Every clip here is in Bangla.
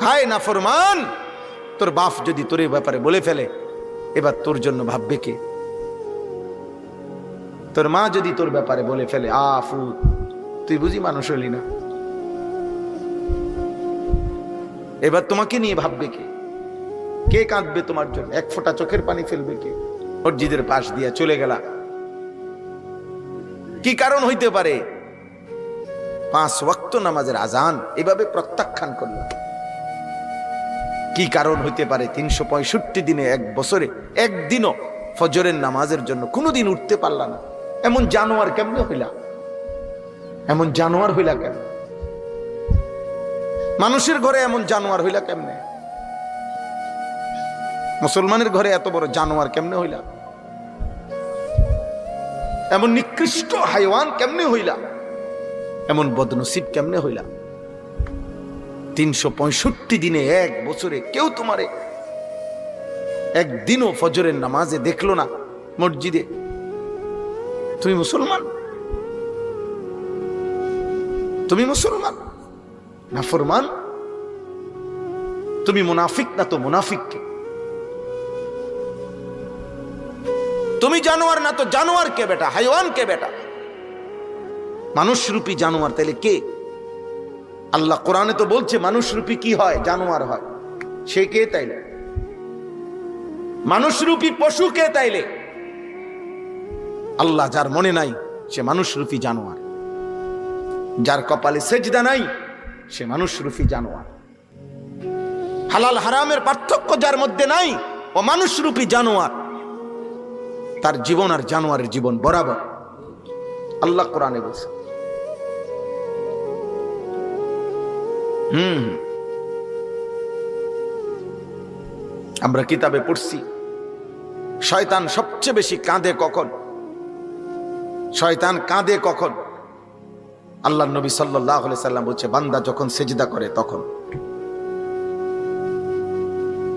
হায় নাফরমান, তোর বাপ যদি তোর এই ব্যাপারে বলে ফেলে, এবার তোর জন্য ভাববে কে? তোর মা যদি তোর ব্যাপারে বলে ফেলে, আফু তুই বুঝি মানুষ হলি না, এবার তোমাকে নিয়ে ভাববে কে? কে কাঁদবে তোমার জন্য? এক ফোঁটা চোখের পানি ফেলবে কে? মসজিদের পাশ দিয়া চলে গেলা, কি কারণ হইতে পারে? 5 ওয়াক্ত নামাজের আজান এভাবে প্রত্যাখ্যান করল, কি কারণ হইতে পারে? 365 দিনে, এক বছরে একদিনও ফজরের নামাজের জন্য কোনোদিন উঠতে পারলা না। এমন জানোয়ার কেমনে হইলা? এমন জানোয়ার হইলা কেন? মানুষের ঘরে এমন জানোয়ার হইলা কেমনে? মুসলমানের ঘরে এত বড় জানোয়ার কেমনে হইলা? এমন নিকৃষ্ট হাইওয়ান কেমনে হইলা? এমন বদনসিব কেমনে হইলা? 365 দিনে, এক বছরে কেউ তোমারে একদিনও ফজরের নামাজে দেখলো না মসজিদে। তুমি মুসলমান? তুমি মুসলমান না ফরমান? তুমি মুনাফিক না তো মুনাফিককে? তুমি জানোয়ার না তো জানোয়ার কে বেটা? হাইওয়ান কে বেটা? মানুষরূপী জানোয়ার তাইলে কে? আল্লাহ কোরআনে তো বলছে মানুষরূপী কি হয়? জানোয়ার হয়। সে কে তাইলে? মানুষরূপী পশু কে তাইলে? আল্লাহ যার মনে নাই সে মানুষরূপী জানোয়ার, যার কপালে সেজদা নাই সে মানুষরূপী জানোয়ার। হালাল হারামের পার্থক্য যার মধ্যে নাই ও মানুষরূপী জানোয়ার। তার জীবন আর জানোয়ারের জীবন বরাবর, আল্লাহ কোরআনে বলছে। আমরা কিতাবে পড়ছি শয়তান সবচেয়ে বেশি কাঁদে কখন? শয়তান কাঁদে কখন? আল্লাহর নবী সাল্লাল্লাহু আলাইহি সাল্লাম বলছে, বান্দা যখন সেজদা করে তখন।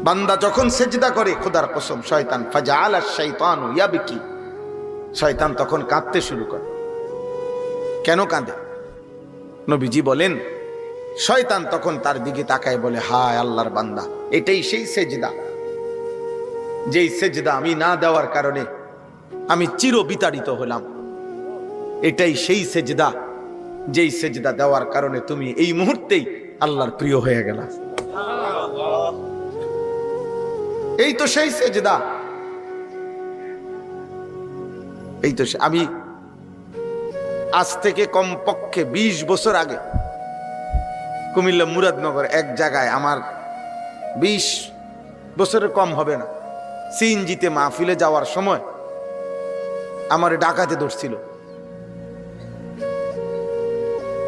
বান্দা যখন সেজদা করে, খোদার কসম, শয়তান ফাজাআলা শাইতানু ইয়াবকি, শয়তান তখন কাঁদতে শুরু করে। কেন কাঁদে? নবীজি বলেন, শয়তান তখন তার দিকে তাকায় বলে, হায় আল্লাহর বান্দা, এটাই সেই সেজদা যেই সেজদা আমি না দেওয়ার কারণে আমি চির বিতাড়িত হলাম। এটাই সেই সেজদা যেই সেজদা দেওয়ার কারণে তুমি এই মুহূর্তেই আল্লাহর প্রিয় হয়ে গেলা। এই তো সেই সেজদা, এই তো। আমি আজ থেকে কমপক্ষে 20 বছর আগে কুমিল্লা মুরাদনগর এক জায়গায়, আমার 20 বছরের কম হবে না, সিএনজিতে মাহফিলে যাওয়ার সময় আমার ডাকাতে ধরছিল।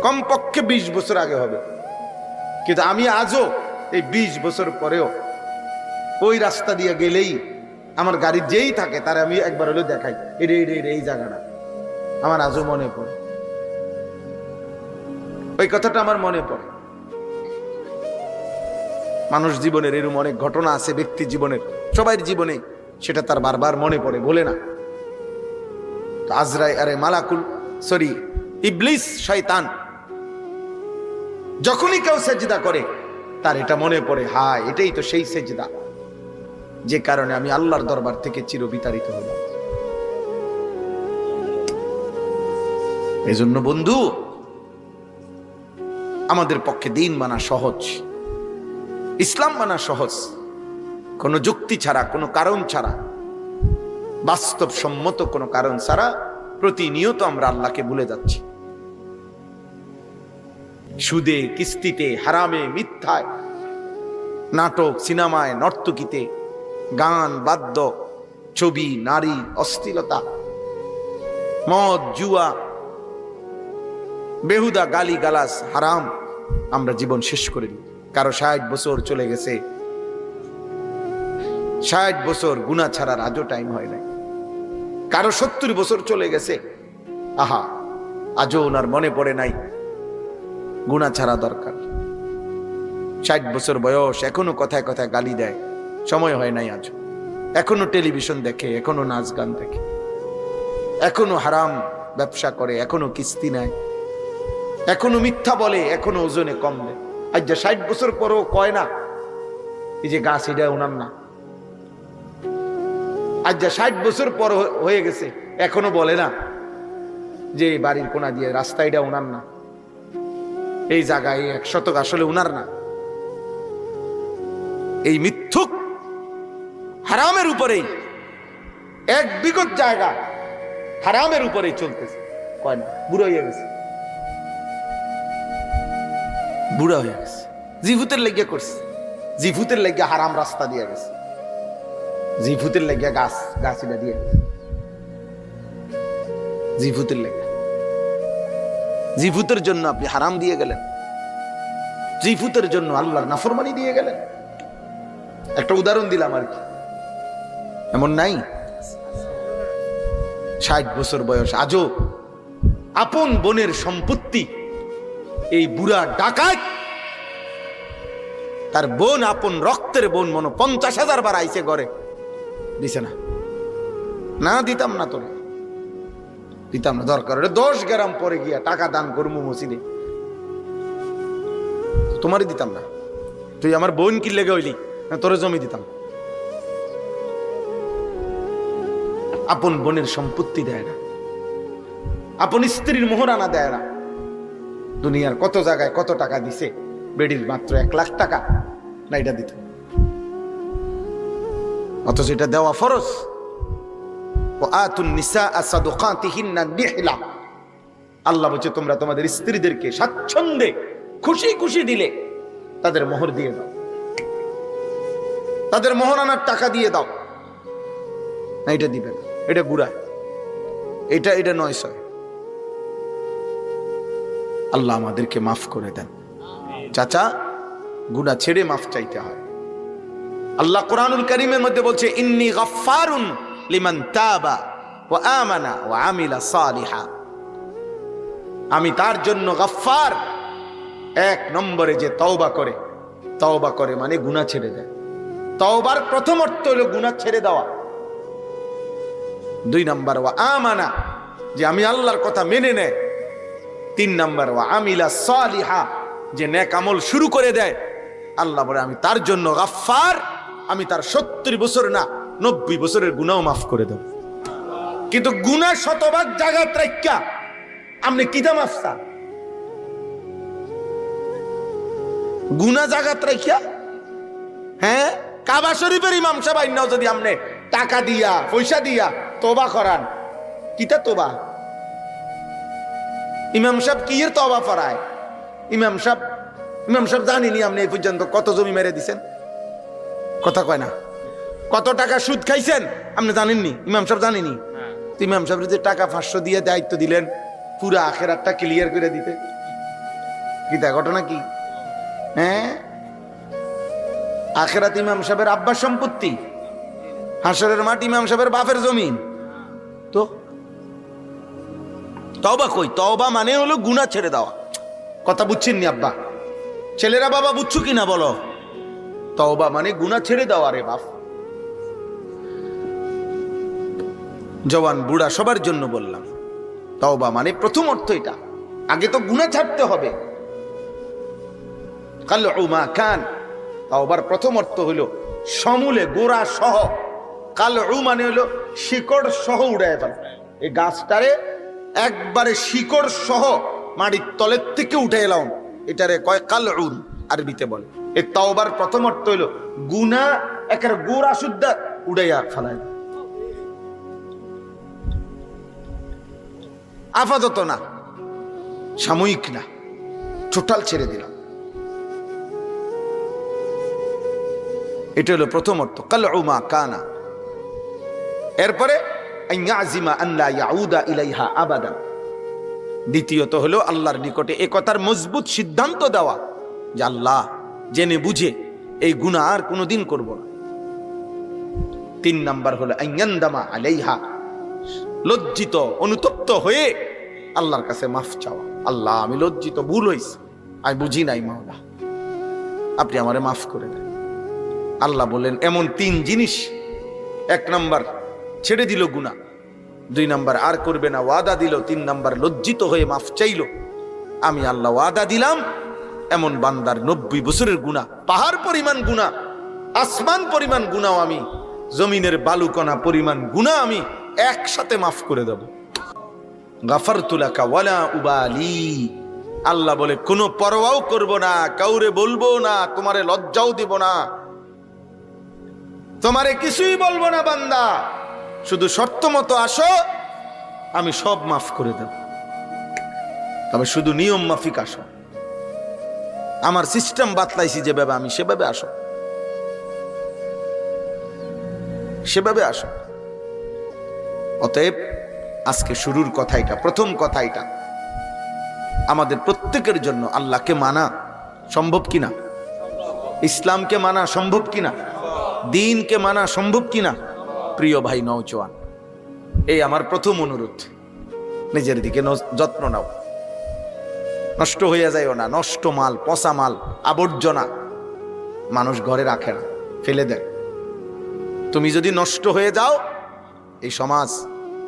কমপক্ষে 20 বছর আগে হবে, কিন্তু আমি আজও এই 20 বছর পরেও ওই রাস্তা দিয়ে গেলেই আমার গাড়ি যেই থাকে তার আমি একবার হলেও দেখাই, এই জায়গাটা আমার আজও মনে পড়ে। ওই কথাটা আমার মনে পড়ে। মানুষ জীবনের এরকম অনেক ঘটনা আছে, ব্যক্তি জীবনের, সবাই জীবনে সেটা তার বারবার মনে পড়ে, বলে না। ইবলিস শয়তান যখনই কেউ সেজদা করে তার এটা মনে পড়ে, হায় এটাই তো সেই সেজদা যে কারণে আমি আল্লাহর দরবার থেকে চির বিতাড়িত হলাম। এজন্য বন্ধু, আমাদের পক্ষে দিন মানা সহজ, ইসলাম মানা সহজ, কোনো যুক্তি ছাড়া, কোনো কারণ ছাড়া, বাস্তবসম্মত কোনো কারণ ছাড়া প্রতিনিয়ত আমরা আল্লাহকে ভুলে যাচ্ছি। সুদে, কিস্তিতে, হারামে, মিথ্যায়, নাটক, সিনেমায়, নর্তকীতে, গান, বাদ্য, ছবি, নারী, অশ্লীলতা, মদ, জুয়া, বেহুদা গালি গালাস, হারাম, আমরা জীবন শেষ করে দিই। কারো 60 বছর চলে গেছে, 60 বছর গুনাহ ছাড়ার আজও টাইম হয় নাই। কারো 70 বছর চলে গেছে, আহা আজও ওনার মনে পড়ে নাই গুনাহ ছাড়া দরকার। 60 বছর বয়স, এখনো কথায় কথায় গালি দেয়, সময় হয় নাই আজও। এখনো টেলিভিশন দেখে, এখনো নাচ গান দেখে, এখনো হারাম ব্যবসা করে, এখনো কিস্তি নেয়, এখনো মিথ্যা বলে, এখনো ওজনে কম দেয়। আজ যে 60 বছর পরও কয় না এই যে গাছ এটা ওনার না। আজ যে 60 বছর পর হয়ে গেছে এখনো বলে না যে বাড়ির কোনা দিয়ে রাস্তা এটা ওনার না, এই জায়গায় 1 শতক আসলে ওনার না। এই মিথ্যুক হারামের উপরেই 1 বিঘত জায়গা হারামের উপরেই চলতেছে। কয় না বুড়ো হয়ে গেছে, বুড়া হয়ে গেছে, জিভুতের লেগে করছে, জিভুতের লেগে হারাম রাস্তা দিয়ে গেছে, জিভুতের লেগে গাছ এটা দিয়ে গেছে, জিভুতের লেগে। জিভুতের জন্য আপনি হারাম দিয়ে গেলেন, জিভুতের জন্য আল্লাহর নাফরমানি দিয়ে গেলেন। একটা উদাহরণ দিলাম আর কি, এমন নাই? 60 বছর বয়স, আজও আপন বোনের সম্পত্তি এই বুড়া ডাকাত, তার বোন আপন রক্তের বোন মনে 50,000 বার আইছে ঘরে, দিছে না। না দিতাম না, তোরে দিতাম না, দরকার 10 গ্রাম পরে গিয়া টাকা দান করবো মসজিদে, তোমারই দিতাম না। তুই আমার বোন কি লেগে হইলি, তোরে জমি দিতাম। আপন বোনের সম্পত্তি দেয় না, আপন স্ত্রীর মোহরানা দেয় না। দুনিয়ার কত জায়গায় কত টাকা দিছে, বেডির মাত্র 1 লাখ টাকা না এটা দিত, অথচ এটা দেওয়া ফরজ। আল্লাহ বলছে তোমরা তোমাদের স্ত্রীদেরকে স্বাচ্ছন্দ্যে খুশি খুশি দিলে তাদের মোহর দিয়ে দাও, তাদের মোহরানার টাকা দিয়ে দাও। না এটা দিবে না, এটা গুড়া, এটা 900। আল্লাহ আমাদেরকে মাফ করে দেন। চাচা, গুনাহ ছেড়ে মাফ চাইতে হয়। আল্লাহ কোরআনুল কারীমের মধ্যে বলছে ইন্নী গাফফারুন লিমান তাবা ওয়া আমানা ওয়া আমিলা সালিহা। আমি তার জন্য গাফফার, 1 নম্বরে যে তওবা করে মানে গুনাহ ছেড়ে দেয়। তওবার প্রথম অর্থ হলো গুনাহ ছেড়ে দেওয়া। 2 নম্বর ওয়া আমানা, যে আমি আল্লাহর কথা মেনে নেয়। 3 নম্বর ওয়া আমিলা সালিহা, যে নেক আমল শুরু করে দেয়। আল্লাহ বলে আমি তার জন্য গাফফার, আমি তার 70 বছর না 90 বছরের গুনাহও মাফ করে দেব। কিন্তু গুনাহ শতভাগ জায়গাত রাইখা আপনি কিতা মাফ চান? গুনাহ জায়গাত রাইখা, হ্যাঁ, কাবা শরীফের ইমাম সাহেব আইনাও যদি আপনি টাকা দিয়া পয়সা দিয়া তওবা করান, কিতা তওবা? ইমাম সাহেব কি এর তওবা ফরায়? ইমাম সাহেব জানিনি আপনি এই পর্যন্ত কত জমি মেরে দিছেন? কথা কয় না। কত টাকা সুদ খাইছেন আপনি জানেননি? ইমাম সাহেব জানেনি? ইমাম সাহেব যে টাকা 500 দিয়ে দায়িত্ব দিলেন পুরো আখিরাতটা ক্লিয়ার করে দিতে, কি তা ঘটনা কি? হ্যাঁ, আখিরাত ইমাম সাহেবের আব্বার সম্পত্তি, হাসরের মাঠ ইমাম সাহেবের বাপের জমিন। তো তওবা কই? তওবা মানে হলো গুনাহ ছেড়ে দেওয়া। কথা বুঝছেননি আব্বা? ছেলেরা বাবা বুঝছো কিনা বলো? তওবা মানে গুনাহ ছেড়ে দেওয়া রে বাপ। জওয়ান বুড়া সবার জন্য বললাম, তওবা মানে প্রথম অর্থ এটা। আগে তো গুনাহ ছাড়তে হবে। কালউ মা কান, তওবার প্রথম অর্থ হলো সমূলে গোড়া সহ। কালউ মানে হলো শিকড় সহ উড়ায় ফেলা। এই গাছটারে একবারে শিকড় সহ মাটির তলের থেকে উঠে এলাম, এটারে কয় কালউন আরবিতে বলে। এই তওবার প্রথম অর্থ হলো গুনাহ একের গোড়া শুদ্ধ উড়াইয়া ফেলায়। আপাতত না, সাময়িক না, টোটাল ছেড়ে দিলাম, এটা হলো প্রথম অর্থ কালউ মা কানা। এরপরে আইয়াজিমা আন লা ইয়াউদা ইলাইহা আবাদান। দ্বিতীয়ত হলো আল্লাহর নিকটে এ কথার মজবুত সিদ্ধান্ত দেওয়া যে আল্লাহ জেনে বুঝে এই গুনাহ আর কোনোদিন করব না। 3 নাম্বার হলো আইয়ান্দামা আলাইহা, লজ্জিত অনুতপ্ত হয়ে আল্লাহর কাছে মাফ চাওয়া। আল্লাহ আমি লজ্জিত, ভুল হয়েছে, আমি বুঝি নাই, মাওলা আপনি আমারে মাফ করে দেন। আল্লাহ বলেন এমন 3 জিনিস। 1 নাম্বার ছেড়ে দিল গুনাহ, 2 নাম্বার আর করবে না ওয়াদা দিল, 3 নাম্বার লজ্জিত হয়ে মাফ চাইল। আমি আল্লাহ ওয়াদা দিলাম এমন বান্দার 90 বছরের গুনাহ, পাহাড় পরিমাণ গুনাহ, আসমান পরিমাণ গুনাহ, আমি জমিনের বালুকণা পরিমাণ গুনাহ আমি একসাথে মাফ করে দেব। গাফারতু লাকা ওয়ালা উবালি। আল্লাহ বলে কোনো পরোয়াও করব না, কাউরে বলবো না, তোমারে লজ্জাও দিব না, তোমারে কিছুই বলবো না বান্দা, শুধু শর্ত মতো আসো, আমি সব মাফ করে দেব। তবে শুধু নিয়ম মাফিক আসো, আমার সিস্টেম বাতলাইছি যেভাবে, আমি সেভাবে আসো, সেভাবে আসো। অতএব আজকে শুরুর কথাইটা, প্রথম কথাইটা আমাদের প্রত্যেকের জন্য আল্লাহকে মানা সম্ভব কিনা, ইসলামকে মানা সম্ভব কিনা, দ্বীনকে মানা সম্ভব কিনা। প্রিয় ভাই নওজোয়ান, এই আমার প্রথম অনুরোধ, নিজের দিকে যত্ন নাও, নষ্ট হয়ে যায়ও না। নষ্ট মাল, পচা মাল, আবর্জনা মানুষ ঘরে রাখে না, ফেলে দেয়। তুমি যদি নষ্ট হয়ে যাও, এই সমাজ,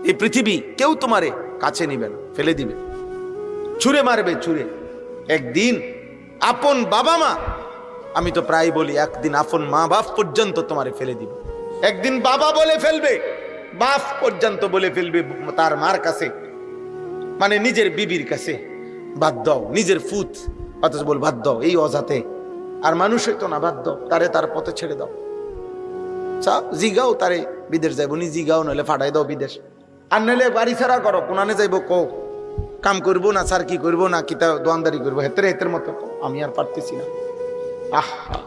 এই পৃথিবী কেউ তোমারে কাছে নিবে না, ফেলে দিবে, ছুঁড়ে মারবে, ছুঁড়ে। একদিন আপন বাবা মা, আমি তো প্রায় বলি, একদিন আপন মা বাপ পর্যন্ত তোমারে ফেলে দিবে। একদিন বাবা বলে ফেলবে, বাপ পর্যন্ত বলে ফেলবে তার মার কাছে, মানে নিজের বিবির কাছে, বাদ দাও, নিজের ফুত, অথচ বল বাদ দাও, এই অজাতে আর মানুষ হইতো না, বাদ দাও, তারে তার পথে ছেড়ে দাও। জিগাও তারে বিদেশ যাইব নি, জিগাও, নইলে ফাটাই দাও বিদেশ, আর নইলে বাড়ি ছাড়া করো, কোনানে যাইব কো, কাম করবো না, স্যার কি করবো না, কিতা দোয়ানদারি করবো, হেতের হেতের মতো আমি আর পারতেছি না। আহা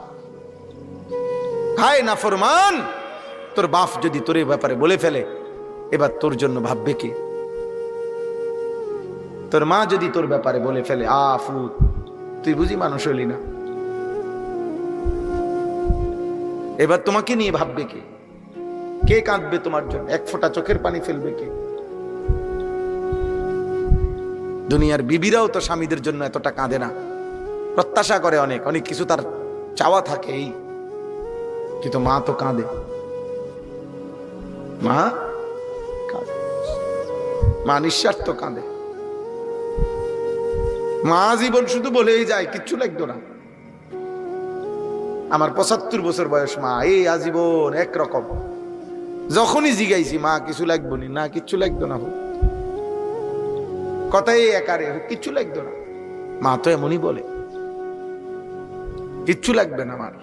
হায় নাফরমান, তোর বাপ যদি তোর এই ব্যাপারে বলে ফেলে, এবার তোর জন্য ভাববে কে? তোর মা যদি তোর ব্যাপারে বলে ফেলে, আফু তুই বুঝি মানুষ হলি না, এবার তোমাকে নিয়ে ভাববে কে? কে কাঁদবে তোমার জন্য? এক ফোঁটা চোখের পানি ফেলবে কে? দুনিয়ার বিবিরাও তো স্বামীদের জন্য এতটা কাঁদে না, প্রত্যাশা করে অনেক অনেক কিছু, তার চাওয়া থাকে এই, কিন্তু মা তো কাঁদে, মা কাঁদে, মা নিঃস্বার্থ কাঁদে। মা জীবন শুধু বলেই যায়, কিচ্ছু লাগতো না। আমার 75 বছর বয়স, মা এই আজীবন একরকম, যখনই জিগাইছি মা কিছু লাগবো নি, না কিচ্ছু লাগতো না, কথাই একারে, কিচ্ছু লাগতো না। মা তো এমনই বলে, কিচ্ছু লাগবে না আমার,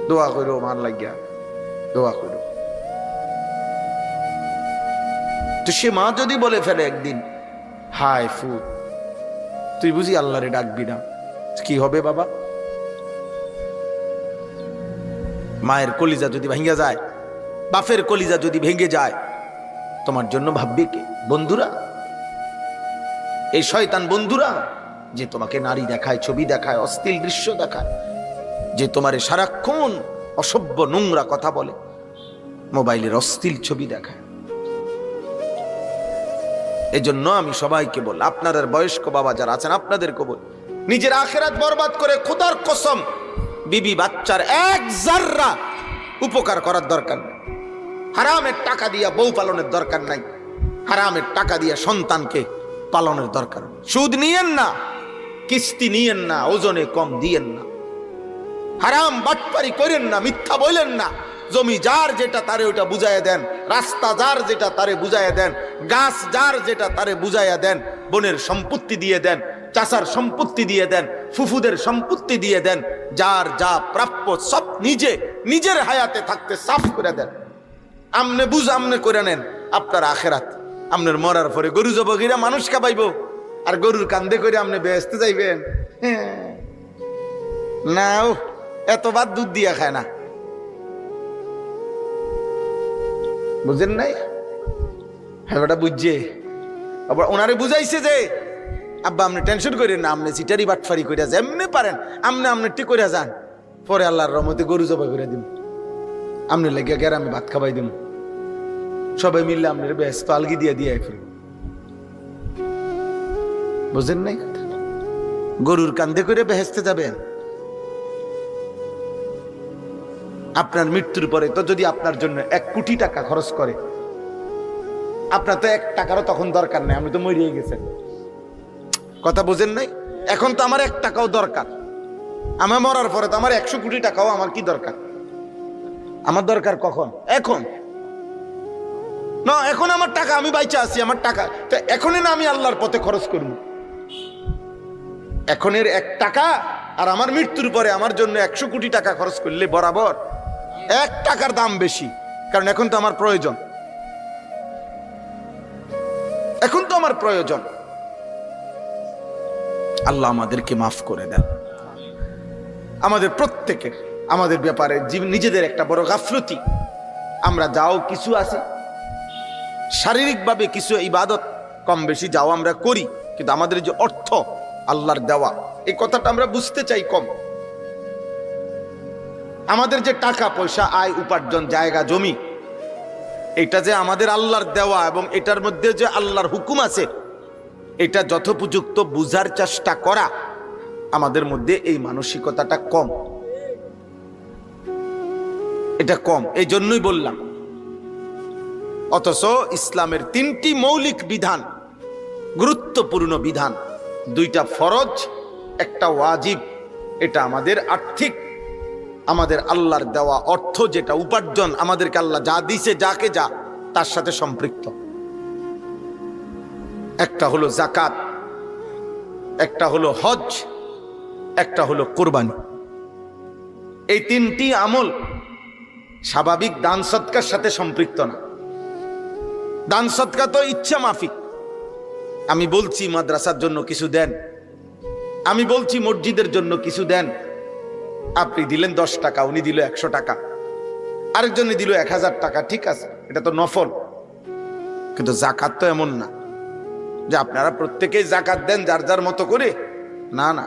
দোয়া করো মার লাগিয়া, দোয়া করো। তো সে মা যদি বলে ফেলে একদিন, হায় ফুট তুই বুঝি আল্লাহরে ডাকবি না, কি হবে বাবা? মায়ের কলিজা যদি ভেঙে যায়, বাপের কলিজা যদি ভেঙে যায়, তোমার জন্য ভাববে কে? বন্ধুরা, এই শয়তান বন্ধুরা, যে তোমাকে নারী দেখায়, ছবি দেখায়, অশ্লীল দৃশ্য দেখায়, যে তোমারে সারাক্ষণ অসভ্য নোংরা কথা বলে, মোবাইলের অশ্লীল ছবি দেখায়। এজন্য আমি সবাইকে বল, আপনাদের বয়স্ক বাবা যারা আছেন, আপনাদেরকে বল, নিজের আখিরাত বরবাদ করে খোদার কসম বিবি বাচ্চার এক জাররা উপকার করার দরকার নেই। হারামের টাকা দিয়া বউ পালনের দরকার নাই, হারামের টাকা দিয়া সন্তানকে পালনের দরকার। সুদ নিয়েন না, কিস্তি নিয়েন না, ওজনে কম দিয়েন না, হারাম বাটপারি করেন না, মিথ্যা বলেন না। জমি যার যেটা তারে ওটা বুঝাইয়া দেন, রাস্তা যার যেটা তারে বুঝাইয়া দেন, গাছ যার যেটা তারে বুঝাইয়া দেন, বোনের সম্পত্তি দিয়ে দেন, চাচার সম্পত্তি দিয়ে দেন, ফুফুদের সম্পত্তি দিয়ে দেন, যার যা প্রাপ্য সব নিজে নিজের হায়াতে থাকতে সাফ করে দেন। আমনে বুঝ আমনে করে নেন, আপনার আখেরাত, আপনার মরার পরে গরু জবগিরা মানুষ খাবাইব, আর গরুর কান্দে করে আপনি বেহেশতে যাইবেন? না, এতবার দুধ দিয়া খায় না, বুঝেন নাই? হ্যাঁ বেটা বুঝছে, আবার ওনারে বুঝাইছে যে আব্বা আপনি টেনশন করেন না, আপনি চিটারি বাটফারি করে যেমনি পারেন আপনি ঠিক করে যান, পরে আল্লাহর রহমতে গরু জবাই করে দিন, আপনি লেগে গের আমি ভাত খাবাই দিব, সবাই মিললে আপনার ব্যস্ত আলগি দিয়ে দিয়ে ফেলব। বুঝেন নাই? গরুর কান্দে করে বেহেস্তে যাবেন। আপনার মৃত্যুর পরে তো যদি আপনার জন্য 1 কোটি টাকা খরচ করে, আপনার তো 1 টাকারও তখন দরকার নেই, আপনি তো মরিয়ে গেছেন। কথা বুঝেন নাই? এখন তো আমার 1 টাকাও দরকার, আমার মরার পরে তো আমার 100 কোটি টাকাও আমার কি দরকার? আমার দরকার কখন? এখন না, এখন আমার টাকা, আমি বাইচা আছি, আমার টাকা তো এখনই না আমি আল্লাহর পথে খরচ করব। এখনের 1 টাকা আর আমার মৃত্যুর পরে আমার জন্য 100 কোটি টাকা খরচ করলে বরাবর 1 টাকার দাম বেশি, কারণ এখন তো আমার প্রয়োজন, এখন তো আমার প্রয়োজন। আল্লাহ আমাদেরকে মাফ করে দেন। আমাদের প্রত্যেকের আমাদের ব্যাপারে নিজেদের একটা বড় গাফলতি। আমরা যাও কিছু আছে শারীরিকভাবে কিছু ইবাদত কম বেশি যাও আমরা করি, কিন্তু আমাদের যে অর্থ আল্লাহর দেওয়া, এই কথাটা আমরা বুঝতে চাই কম। আমাদের যে টাকা পয়সা, আয় উপার্জন, জায়গা জমি, এটা যে আমাদের আল্লাহর দেওয়া এবং এটার মধ্যে যে আল্লাহর হুকুম আছে, এটা যথোপযুক্ত বুঝার চেষ্টা করা আমাদের মধ্যে এই মানসিকতাটা কম, এটা কম। এই জন্যই বললাম। অথচ ইসলামের 3টি মৌলিক বিধান, গুরুত্বপূর্ণ বিধান, 2টা ফরজ, একটা ওয়াজিব। এটা আমাদের আর্থিক, আমাদের আল্লাহর দেওয়া অর্থ যেটা উপার্জন, আমাদেরকে আল্লাহ যা দিছে, যাকে যা তার সাথে সম্পৃক্ত। একটা হলো যাকাত, একটা হলো হজ, একটা হলো কুরবানি। এই 3টি আমল স্বাভাবিক দান সদকার সাথে সম্পৃক্ত না। দান সদকা তো ইচ্ছা মাফিক। আমি বলছি মাদ্রাসার জন্য কিছু দেন, আমি বলছি মসজিদের জন্য কিছু দেন, আপনি দিলেন 10 টাকা, উনি দিল 100 টাকা, আরেকজনে দিল 1000 টাকা, ঠিক আছে, এটা তো নফল। কিন্তু যাকাত তো এমন না যে আপনারা প্রত্যেকেই যাকাত দেন যার যার মতো করে, না না,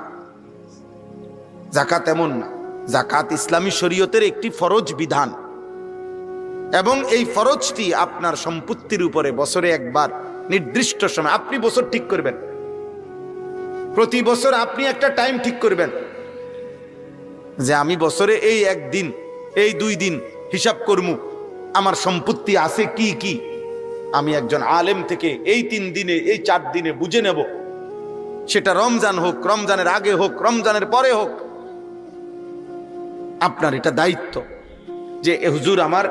যাকাত এমন না। যাকাত ইসলামী শরীয়তের একটি ফরজ বিধান, এবং এই ফরজটি আপনার সম্পত্তির উপরে বছরে একবার নির্দিষ্ট সময় আপনি বছর ঠিক করবেন। প্রতি বছর আপনি একটা টাইম ঠিক করবেন যে আমি বছরে এই 1 দিন, এই 2 দিন হিসাব করমু আমার সম্পত্তি আছে কি কি। আমি একজন আলেম থেকে এই 3 দিনে, এই 4 দিনে বুঝে নেব, সেটা রমজান হোক, রমজানের আগে হোক, রমজানের পরে হোক। আপনার এটা দায়িত্ব যে হুজুর আমার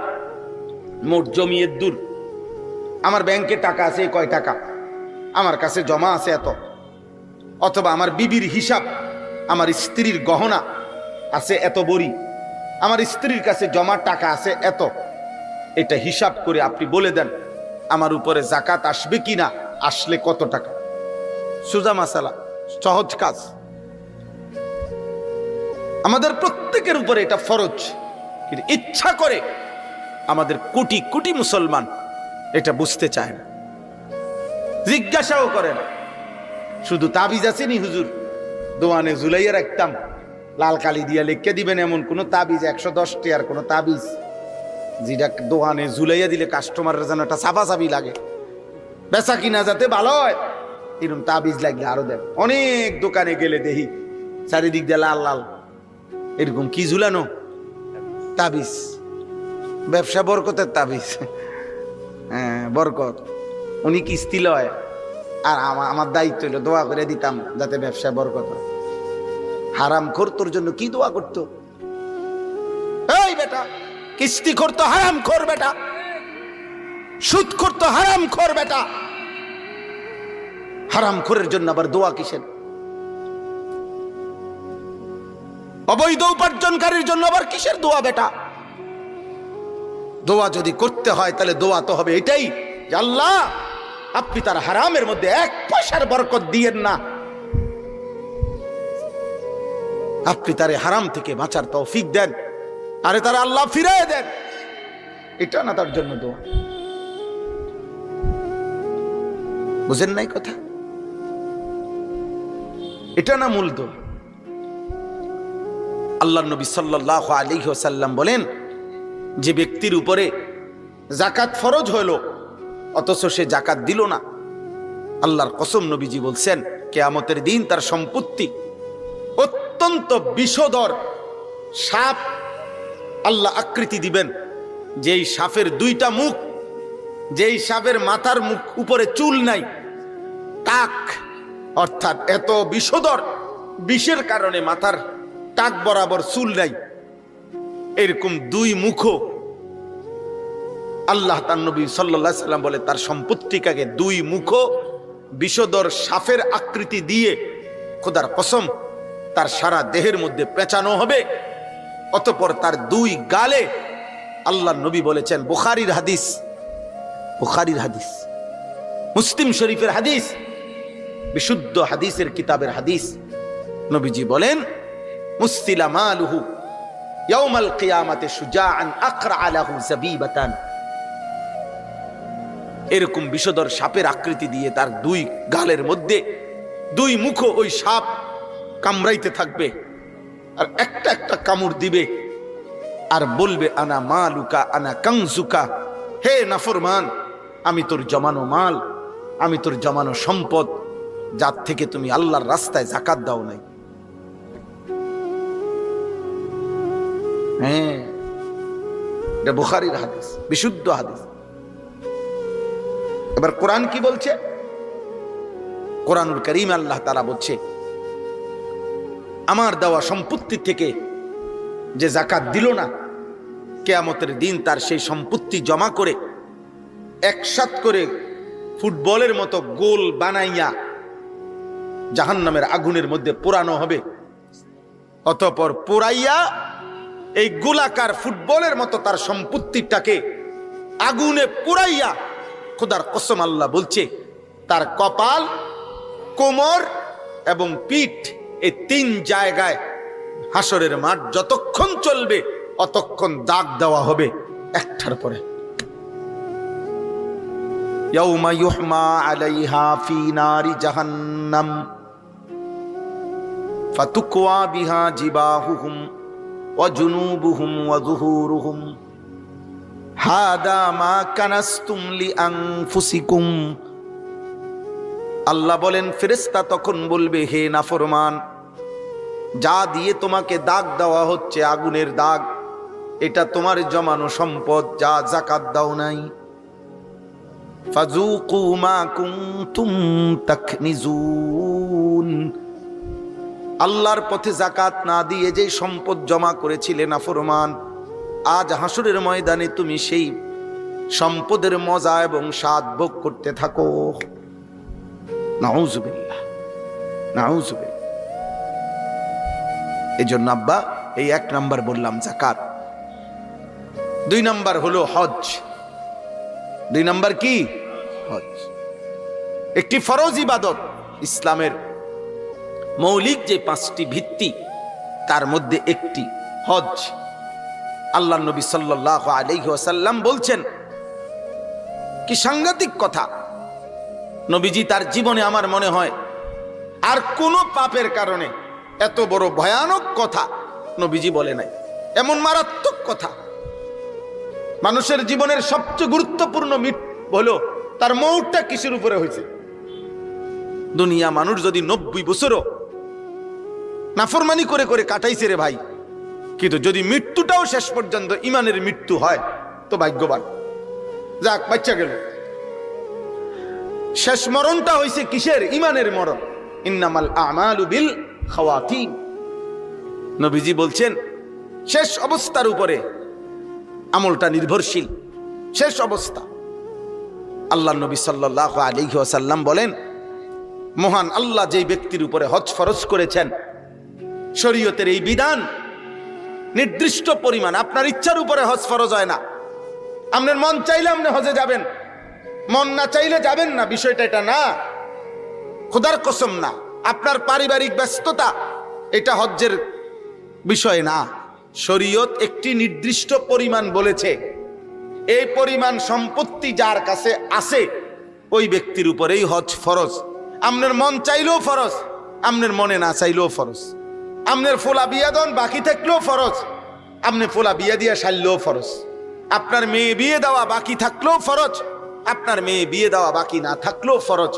মোট জমিয়ে দূর, আমার ব্যাংকে টাকা আছে কয় টাকা, আমার কাছে জমা আছে এত, অথবা আমার বিবির হিসাব, আমার স্ত্রীর গহনা আছে এত বড়ি, আমার স্ত্রীর কাছে জমা টাকা আছে এত। এটা হিসাব করে আপনি বলে দেন আমার উপরে যাকাত আসবে কিনা, আসলে কত টাকা। সোজা মাসালা, সহজ কাজ। আমাদের প্রত্যেকের উপরে এটা ফরজ, কিন্তু ইচ্ছা করে আমাদের কোটি কোটি মুসলমান এটা বুঝতে চায় না, জিজ্ঞাসাও করে না। শুধু তাবিজ আছে নি হুজুর, দোয়ানে ঝুলাইয়া রাখতাম, লাল কালি দিয়া লিখে দিবেন এমন কোন তাবিজ, 110 টাকার কোন তাবিজ যেটা দোকানে ঝুলাইয়া দিলে কাস্টমারের যেন একটা সাফাসাফি লাগে, বেচা কিনা যাতে ভালো হয়, এরকম তাবিজ লাগলে আরো দেন। অনেক দোকানে গেলে দেখি চারিদিক দিয়ে লাল লাল এরকম কি ঝুলানো তাবিজ, ব্যবসা বরকতের তাবিজ। হ্যাঁ বরকত, উনি কিস্তি লয়, আর আমার দায়িত্ব হলো দোয়া করে দিতাম যাতে ব্যবসা বরকত হয়। হারাম খোর তোর জন্য কি দোয়া করতো? এই বেটা, কিস্তি করতো হারাম খোর বেটা, সুদ করতো হারাম খোর বেটা, হারাম খোরের জন্য আবার দোয়া কিসের? অবৈধ উপার্জনকারীর জন্য আবার কিসের দোয়া বেটা? দোয়া যদি করতে হয় তাহলে দোয়া তো হবে এটাই যে আল্লাহ আপনি তার হারামের মধ্যে 1 পয়সার বরকত দিয়েন না, আপনি তারে হারাম থেকে বাঁচার তৌফিক দেন, আরে তারা আল্লাহ ফিরিয়ে দেন। এটা না তার জন্য দোয়া। বুঝেন নাই কথা? এটা না মূল দোয়া। আল্লাহর নবী সাল্লাল্লাহু আলাইহি ওয়াসাল্লাম বলেন, যে ব্যক্তির উপরে যাকাত ফরজ হলো অথচ সে যাকাত দিল না, আল্লাহর কসম নবীজি বলছেন কিয়ামতের দিন তার সম্পত্তি অত্যন্ত বিষধর সাপ আল্লাহ আকৃতি দিবেন, যেই সাপের 2টা মুখ, যেই সাপের মাথার মুখ উপরে চুল নাই, টাক অর্থাৎ এত বিষধর, বিষের কারণে মাথার টাক বরাবর চুল নাই, এরকম দুই মুখ আল্লাহ তার নবী সাল্লাল্লাহু আলাইহি সাল্লাম বলে তার সম্পত্তিকাকে দুই মুখ বিষধর সাপের আকৃতি দিয়ে খোদার কসম তার সারা দেহের মধ্যে পেঁচানো হবে। অতঃপর তার দুই গালে, আল্লাহ নবী বলেছেন, বুখারীর হাদিস, বুখারীর হাদিস, মুসলিম শরীফের হাদিস, বিশুদ্ধ হাদিসের কিতাবের হাদিস, নবীজি বলেন, মুসতিলা মালুহু ইয়াউমাল কিয়ামাতে শুজাআন আকরা লাহু যাবিবাতান। এরকম বিষধর সাপের আকৃতি দিয়ে তার দুই গালের মধ্যে দুই মুখ ওই সাপ কামড়াইতে থাকবে আর একটা একটা কামড় দিবে আর বলবে, আনা মালুকা আনা কানজুকা, হে নাফরমান, আমি তোর জমানো মাল, আমি তোর জমানো সম্পদ, যার থেকে তুমি আল্লাহর রাস্তায় যাকাত দাও নাই। হ্যাঁ, এটা বুখারীর হাদিস, বিশুদ্ধ হাদিস। এবার কোরআন কি বলছে? কোরআনুল কারীম আল্লাহ তাআলা বলছে, আমার দেওয়া সম্পত্তি থেকে যে যাকাত দিল না, কিয়ামতের দিন তার সেই সম্পত্তি জমা করে একসাথ করে ফুটবলের মতো গোল বানাইয়া জাহান্নামের আগুনের মধ্যে পোড়ানো হবে। অতঃপর পোড়াইয়া এই গোলাকার ফুটবলের মতো তার সম্পত্তিটাকে আগুনে পোড়াইয়া, খোদার কসম আল্লাহ বলছে, তার কপাল, কোমর এবং পিঠ, এই তিন জায়গায় হাসরের মাঠ যতক্ষণ চলবে অতক্ষণ দাগ দেওয়া হবে একটার পরে। ইয়াউমা ইউহমা আলাইহা ফি নারি জাহান্নাম ফাতুকওয়া বিহা জিবাহুহুম ওয়া জুনুবুহুম ওয়া যুহুরুহুম হাদা মা কানাসতুম লিআনফুসিকুম। আল্লাহ বলেন, ফেরেশতা তখন বলবে, হে নাফরমান, যা দিয়ে তোমাকে দাগ দেওয়া হচ্ছে আগুনের দাগ, এটা তোমার জমানো সম্পদ, যা যাকাত দাও নাই। ফাযুকু মা কুনতুম তাকনিজুন। আল্লাহর পথে যাকাত না দিয়ে যে সম্পদ জমা করেছিলে নাফরমান, আজ হাসরের ময়দানে তুমি সেই সম্পদের মজা এবং স্বাদ ভোগ করতে থাকো। নাউযুবিল্লাহ, নাউযুবিল্লাহ। এই জন্য আব্বা, এই এক নাম্বার বললাম যাকাত, দুই নাম্বার হলো হজ। দুই নাম্বার কি? হজ। একটি ফরজ ইবাদত, ইসলামের মৌলিক যে পাঁচটি ভিত্তি তার মধ্যে একটি হজ। আল্লাহ নবী সাল্লাল্লাহু আলাইহি ওয়াসাল্লাম বলছেন, কি সাংঘাতিক কথা! নবীজি তার জীবনে আমার মনে হয় আর কোন পাপের কারণে এত বড় ভয়ানক কথা নবীজি বলে নাই। এমন মারাত্মক কথা, মানুষের জীবনের সবচেয়ে গুরুত্বপূর্ণ হলো তার মৌতটা কিসের উপরে হয়েছে। দুনিয়া মানুষ যদি 90 বছরও নাফরমানি করে করে কাটাইছে রে ভাই, কিন্তু যদি মৃত্যুটাও শেষ পর্যন্ত ইমানের মৃত্যু হয় তো ভাগ্যবান। যাক, বাচ্চা গেল, শেষ মরণটা হয়েছে কিসের? ইমানের মরণ। ইন্নামাল আমালু বিল খাওয়াতিম। নবীজি বলছেন, শেষ অবস্থার উপরে আমলটা নির্ভরশীল, শেষ অবস্থা। আল্লাহ নবী সাল্লাল্লাহু আলাইহি ওয়াসাল্লাম বলেন, মহান আল্লাহ যেই ব্যক্তির উপরে হজ ফরজ করেছেন, শরীয়তের এই বিধান নির্দিষ্ট পরিমাণ, আপনার ইচ্ছার উপরে হজ ফরজ হয় না। আপনার মন চাইলে আপনি হজে যাবেন, মন না চাইলে যাবেন না, বিষয়টা এটা না। খোদার কসম না, আপনার পারিবারিক ব্যস্ততা এটা হজ্জের বিষয় না। শরীয়ত একটি নির্দিষ্ট পরিমাণ বলেছে, এই পরিমাণ সম্পত্তি যার কাছে আছে ওই ব্যক্তির উপরেই হজ ফরজ। আপনার মন চাইলেও ফরজ, আপনার মনে না চাইলেও ফরজ। আপনার ফোলা বিয়া দন বাকি থাকলেও ফরজ, আপনি ফোলা বিয়া দিয়া সারলেও ফরজ। আপনার মেয়ে বিয়ে দেওয়া বাকি থাকলেও ফরজ, আপনার মেয়ে বিয়ে দেওয়া বাকি না থাকলেও ফরজ।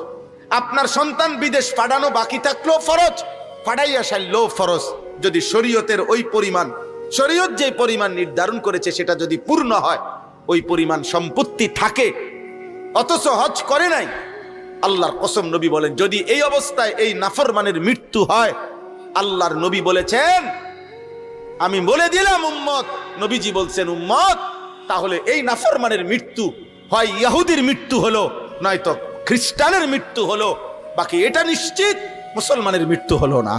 আপনার সন্তান বিদেশ পাঠানো বাকি থাকলেও ফরজ, পাঠাইয়া সারলেও ফরজ। যদি শরীয়তের ওই পরিমাণ, শরীয়ত যে পরিমাণ নির্ধারণ করেছে সেটা যদি পূর্ণ হয়, ওই পরিমাণ সম্পত্তি থাকে, অথচ হজ করে নাই, আল্লাহর কসম নবী বলেন, যদি এই অবস্থায় এই নাফরমানের মৃত্যু হয়, আল্লাহর নবী বলেছেন, আমি বলে দিলাম উম্মত, নবীজি বলছেন উম্মত, তাহলে এই নাফরমানের মৃত্যু হয় ইহুদির মৃত্যু হলো, নয়তো খ্রিস্টানের মৃত্যু হলো, বাকি এটা নিশ্চিত মুসলমানের মৃত্যু হলো না।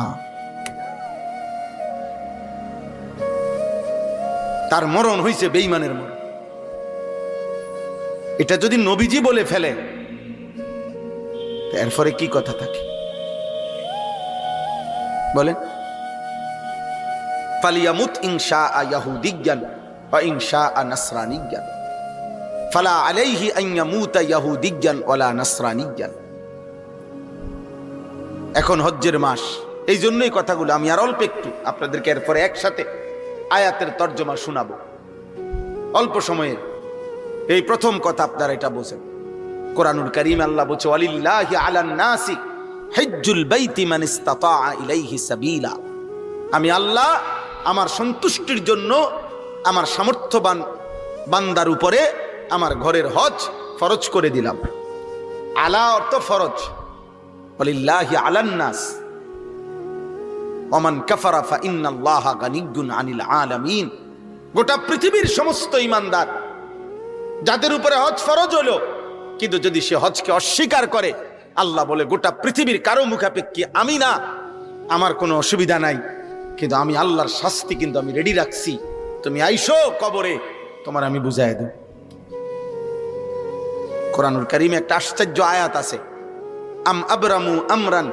তার মরণ হইছে বেঈমানের মরণ। এটা যদি নবীজি বলে ফেলে, এরপরে কি কথা থাকে বলেন? ফালিয়ামুত ইনশা ইয়াহুদিয়ান ওয়া ইনশা নাসরানিয়ান ফালা আলাইহি আন ইয়ামুতা ইয়াহুদিয়ান ওয়ালা নাসরানিয়ান। এখন হজ্জের মাস, এই জন্যই কথাগুলো আমি আর অল্প একটু আপনাদেরকে এরপরে একসাথে আয়াতের তর্জমা শোনাবো অল্প সময়ে। এই প্রথম কথা আপনারা এটা বোঝেন, কোরআনুল কারীম আল্লাহ বলছে, ওয়ালিল্লাহি আলান নাসি হিজ্জুল বাইতি মান ইসতাতা ইলাইহি সাবিলা। আমি আল্লাহ আমার সন্তুষ্টির জন্য আমার সামর্থ্যবান বান্দার উপরে আমার ঘরের হজ ফরজ করে দিলাম। আলা অর্থ ফরজ, ওয়ালিল্লাহি আলান নাস ওয়ামান কাফারা ফা ইন্নাল্লাহা গানিয়্যুন আনিল আলামিন। গোটা পৃথিবীর সমস্ত ঈমানদার যাদের উপরে হজ ফরজ হলো, কিন্তু যদি সে হজকে অস্বীকার করে, আল্লাহ বলে গোটা পৃথিবীর কারো মুখাপেক্ষী আমি না, আমার কোনো অসুবিধা নাই, কিন্তু আমি আল্লাহর শাস্তি কিন্তু আমি রেডি রাখছি। তুমি আইসো কবরে, তোমার আমি বুঝাই দেব। কোরআনুল কারীমে একটা আশ্চর্য আয়াত আছে, আম আবরামু আমরান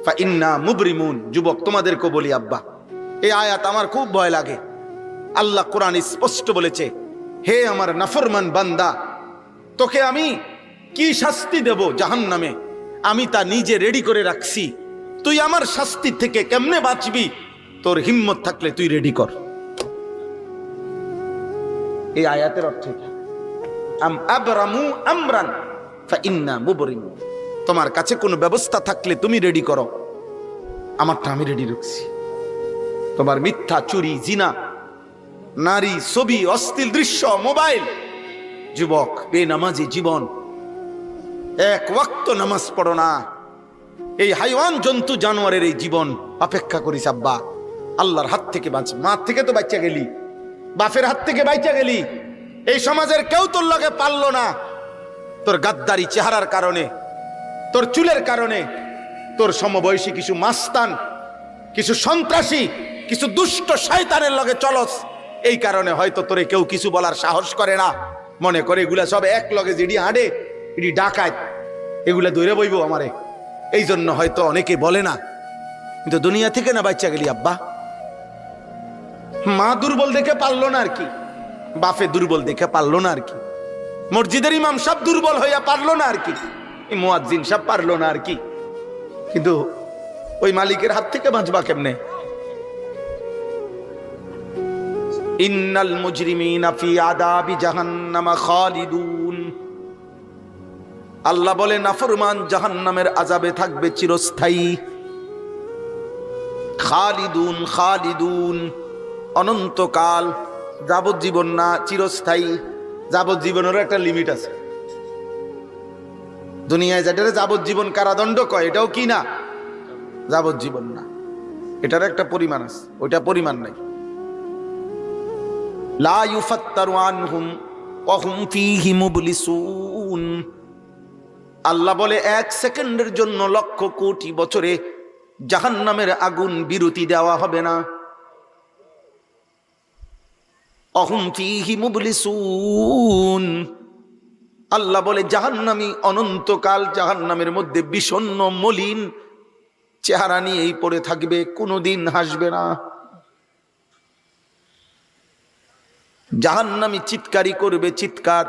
ফা ইন্না মুবরিমুন। যুবক তোমাদেরকে বলি আব্বা, এই আয়াত আমার খুব ভয় লাগে। আল্লাহ কোরআন স্পষ্ট বলেছে, হে আমার নাফরমান বান্দা, তোকে আমি কি শাস্তি দেব জাহান্নামে, আমি তা নিজে রেডি করে রাখছি। তুই আমার শাস্তি থেকে কেমনে বাঁচবি, তোর হিম্মত থাকলে তুই রেডি কর। এই আয়াতের অর্থ এটা, আম আবরামু আমরান ফা ইন্না মুবরিমুন। তোমার কাছে কোনো ব্যবস্থা থাকলে তুমি রেডি করো, আমারটা আমি রেডি রাখছি। তোমার মিথ্যা, চুরি, জিনা, নারী, ছবি, অশ্লীল দৃশ্য, মোবাইল, যুবক বেনামাজি জীবন, এক ওয়াক্ত নামাজ পড়ো না, এই হাইওয়ান জন্তু জানোয়ারের এই জীবন অপেক্ষা করিস আব্বা, আল্লাহর হাত থেকে বাঁচ। মার থেকে তো বাচ্চা গেলি, বাপের হাত থেকে বাচ্চা গেলি, এই সমাজের কেউ তোর লগে পারলো না, তোর গাদ্দারি চেহারার কারণে, তোর চুলের কারণে, তোর সমবয়সী কিছু মাস্তান, কিছু সন্ত্রাসী, কিছু দুষ্ট শয়তানের লগে চলস, এই কারণে হয়তো তোরে কেউ কিছু বলার সাহস করে না, মনে করে এগুলা সব এক লগে যেডি হাঁটে এডি ডাকাত, এগুলা দৌড়ে বইব আমারে, এই জন্য হয়তো অনেকে বলে না। কিন্তু দুনিয়া থেকে না বাচ্চা গেলি আব্বা, মা দুর্বল দেখে পারলো না আর কি, বাপে দুর্বল দেখে পারলো না আর কি, মসজিদের ইমাম সব দুর্বল হইয়া পারলো না আর কি, মুয়াজ্জিন সব পারলো না আর কি, কিন্তু ওই মালিকের হাত থেকে বাঁচবা কেমনে? ইন্নাল মুজরিমিনা ফি আযাবি জাহান্নাম খালিদুন। আল্লাহ বলে নাফরমান জাহান্নামের আযাবে থাকবে চিরস্থায়ী। খালিদুন, খালিদুন অনন্তকাল, যাবজ্জীবন না, চিরস্থায়ী। যাবজ্জীবনেরও একটা লিমিট আছে। দুনিয়ায় যেটারে যাবজ্জীবন কারাদণ্ড কয়, এটাও কি না, যাবজ্জীবন না, এটার একটা পরিমাণ আছে, ওইটা পরিমাণ নাই। লা ইউফাত্তারু আনহুম ওয়া হুম ফীহি মুবলিসুন। আল্লাহ বলে 1 সেকেন্ডের জন্য লক্ষ কোটি বছরে জাহান্নামের আগুন বিরতি দেওয়া হবে না। ওয়া হুম ফীহি মুবলিসুন। আল্লাহ বলে জাহান্নামী অনন্তকাল জাহান্নামের মধ্যে বিষণ্ণ মলিন চেহারা নিয়েই পড়ে থাকবে, কোনোদিন হাসবে না। জাহান্নামী চিৎকারি করবে, চিৎকার।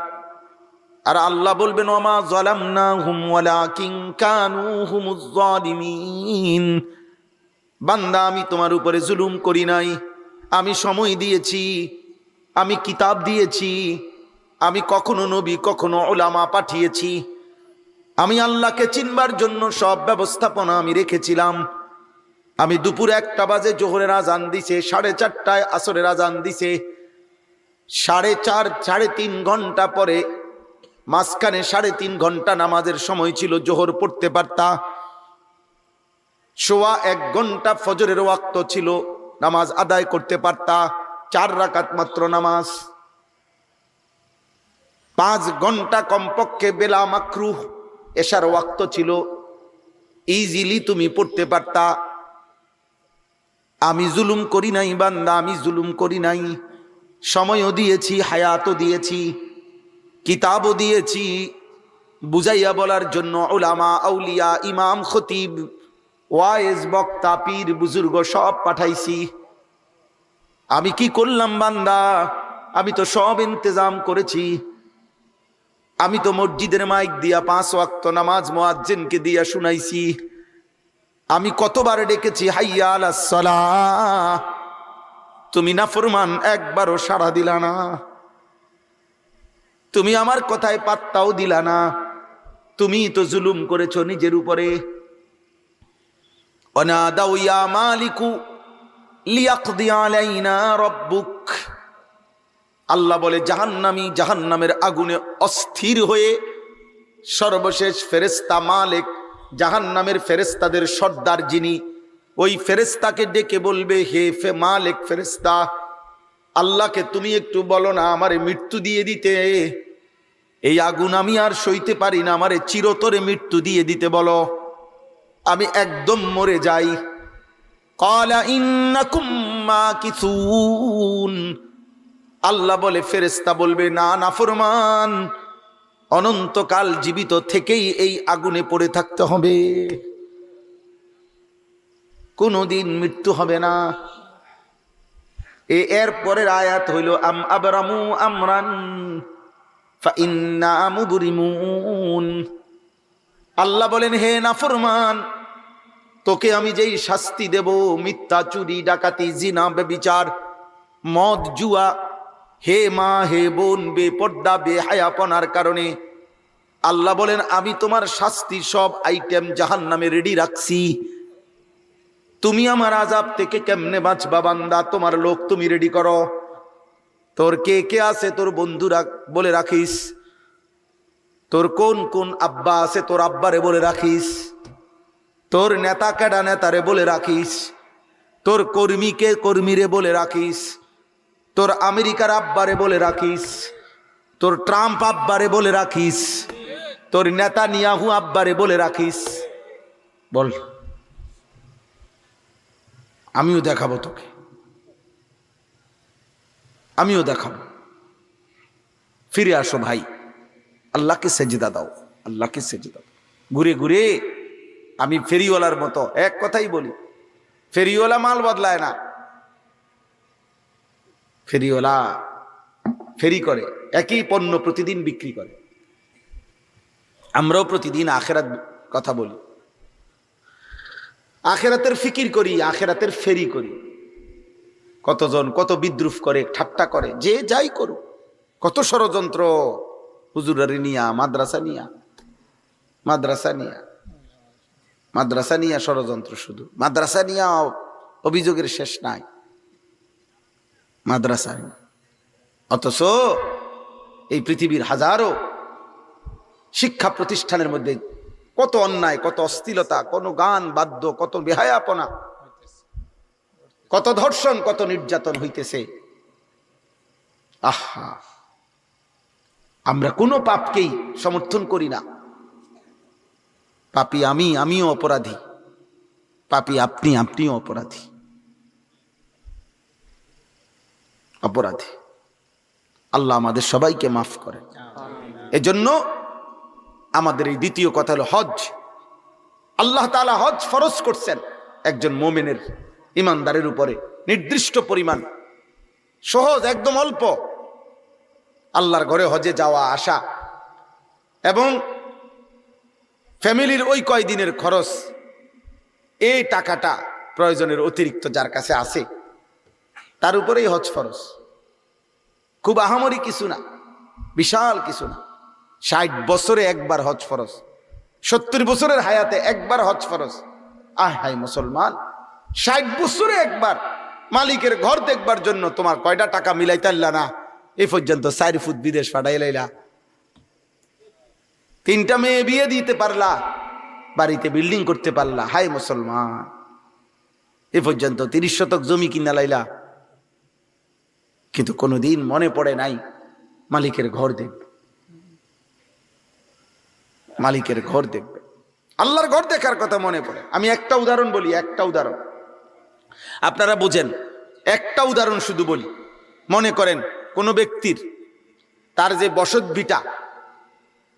আর আল্লাহ বলবেন, ওমা যালামনাহুম ওয়ালাকিন কানু হুমুজ যালিমিন। বান্দা, আমি তোমার উপরে জুলুম করি নাই, আমি সময় দিয়েছি, আমি কিতাব দিয়েছি, আমি কখনো নবী কখনো উলামা পাঠিয়েছি, আমি আল্লাহকে চিনবার জন্য সব ব্যবস্থাপনা আমি রেখেছিলাম। আমি দুপুর 1টা বাজে জোহরের আজান দিছে, 4:30টায় আসরের আজান দিছে, 4.5 3.5 ঘন্টা পরে মাঝখানে 3.5 ঘন্টা নামাজের সময় ছিল, জোহর পড়তে পারতা। 1.25 ঘন্টা ফজরের ওয়াক্ত ছিল, নামাজ আদায় করতে পারতা। 4 রাকাত মাত্র নামাজ। 5 ঘন্টা কমপক্ষে বেলা মাকরুহ এশার ওয়াক্ত ছিল, ইজিলি তুমি পড়তে পারতা। আমি জুলুম করি নাই বান্দা, আমি জুলুম করি নাই। সময়ও দিয়েছি, হায়াতও দিয়েছি, কিতাবও দিয়েছি, বুঝাইয়া বলার জন্য উলামা, আউলিয়া, ইমাম, খতিব, ওয়াইজ, বক্তা, পীর, বুজুর্গ সব পাঠাইছি। আমি কি করলাম বান্দা? আমি তো সব ইন্তজাম করেছি। আমি তো মসজিদের মাইক দিয়া 5 ওয়াক্ত নামাজ মুয়াজ্জিনকে দিয়া শুনাইছি। আমি কতবার ডেকেছি হাইয়া আলাস সালাহ, তুমি নাফরমান, একবারও সাড়া দিলা না। তুমি আমার কথায় পাত্তাও দিলা না। তুমি তো জুলুম করেছো নিজের উপরে। অনাদাউ ইয়া মালিকু লিয়াকদি আলাইনা রাব্বুক। আল্লাহ বলে জাহান্নামী জাহান্নামের আগুনে অস্থির হয়ে সর্বশেষ ফেরেশতা মালিক, জাহান্নামের ফেরেশতাদের সর্দার যিনি, ওই ফেরেশতাকে ডেকে বলবে, হে মালিক ফেরেশতা, আল্লাহকে তুমি একটু বলো না আমারে মৃত্যু দিয়ে দিতে। এই আগুন আমি আর সইতে পারি না, আমারে চিরতরে মৃত্যু দিয়ে দিতে বলো, আমি একদম মরে যাই। ক্বালা ইন্নাকুম মাকিসুন। আল্লাহ বলে, ফেরেশতা বলবে, না নাফরমান, অনন্তকাল জীবিত থেকেই এই আগুনে পড়ে থাকতে হবে, কোনদিন মৃত্যু হবে না। এর পরের আয়াত হইল আম আবরামু আমরান ফাইন্না মুবরিমুন। আল্লাহ বলেন, হে নাফরমান, তোকে আমি যেই শাস্তি দেব, মিথ্যা, চুরি, ডাকাতি, জিনা, ব্যভিচার, মদ, জুয়া, হে মা, হে বোন, বেপর্দা, বেহায়াপনার কারণে, আল্লাহ বলেন আমি তোমার শাস্তি সব আইটেম জাহান্নামে রেডি রাখছি। তুমি আমার আযাব থেকে কেমনে বাঁচবা বান্দা? তোমার লোক তুমি রেডি করো। তোর কে কে আছে তোর বন্ধুরা বলে রাখিস। তোর কোন কোন আব্বা আছে তোর আব্বারে বলে রাখিস। তোর নেতা কেডা নেতারে বলে রাখিস। তোর কর্মীকে কর্মীরে বলে রাখিস। তোর আমেরিকার আব্বারে বলে রাখিস। তোর ট্রাম্প আব্বারে বলে রাখিস। তোর নেতানিয়াহু আব্বারে বলে রাখিস। বল, আমিও দেখাবো তোকে, আমিও দেখাবো। ফিরে আসো ভাই, আল্লাহকে সেজদা দাও, আল্লাহকে সেজদা দাও। ঘুরে ঘুরে আমি ফেরিওয়ালার মতো এক কথাই বলি, ফেরিওয়ালা মাল বদলায় না। ফেরিওয়ালা ফেরি করে, একই পণ্য প্রতিদিন বিক্রি করে। আমরাও প্রতিদিন আখেরাত কথা বলি, আখেরাতের ফিকির করি, আখেরাতের ফেরি করি। কতজন কত বিদ্রুপ করে, ঠাট্টা করে, যে যাই করুক, কত ষড়যন্ত্র। হুজুরারি নিয়া, মাদ্রাসা নিয়া, মাদ্রাসা নিয়া, মাদ্রাসা নিয়া ষড়যন্ত্র, শুধু মাদ্রাসা নিয়া অভিযোগের শেষ নাই। মাদ্রাসা, অথচ এই পৃথিবীর হাজারো শিক্ষা প্রতিষ্ঠানের মধ্যে কত অন্যায়, কত অশ্লীলতা, কত গান বাদ্য, কত বেহায়াপনা, কত ধর্ষণ, কত নির্যাতন হইতেছে। আহা, আমরা কোনো পাপকেই সমর্থন করি না। পাপী আমি, আমিও অপরাধী। পাপী আপনি, আপনিও অপরাধী। অপরাধী। আল্লাহ আমাদের সবাইকে মাফ করেন। এজন্য আমাদের এই দ্বিতীয় কথা হলো হজ। আল্লাহ তাআলা হজ ফরজ করছেন একজন মুমিনের, ইমানদারের উপরে নির্দিষ্ট পরিমাণ, সহজ, একদম অল্প। আল্লাহর ঘরে হজে যাওয়া আসা এবং ফ্যামিলির ওই কয়দিনের খরচ, এই টাকাটা প্রয়োজনের অতিরিক্ত যার কাছে আছে তার উপরেই হজ ফরজ। খুব আহামরি কিছু না, বিশাল কিছু না। 60 বছরে একবার হজ ফরজ, 70 বছরের হায়াতে একবার হজ ফরজ। আয় হায় মুসলমান, 60 বছরে একবার মালিকের ঘর দেখবার জন্য তোমার কয়টা টাকা মিলাইতে পারলা না? এই পর্যন্ত 4 ফুট বিদেশ পাঠাই লাইলা। 3টা মেয়ে বিয়ে দিতে পারলা, বাড়িতে বিল্ডিং করতে পারলা, হাই মুসলমান। এ পর্যন্ত 30 শতক জমি কিনা লাইলা, কিন্তু কোনোদিন মনে পড়ে নাই মালিকের ঘর দেখবে, মালিকের ঘর দেখবে, আল্লাহর ঘর দেখার কথা মনে পড়ে। আমি একটা উদাহরণ বলি, একটা উদাহরণ আপনারা বুঝেন। একটা উদাহরণ শুধু বলি। মনে করেন কোনো ব্যক্তির তার যে বসত ভিটা,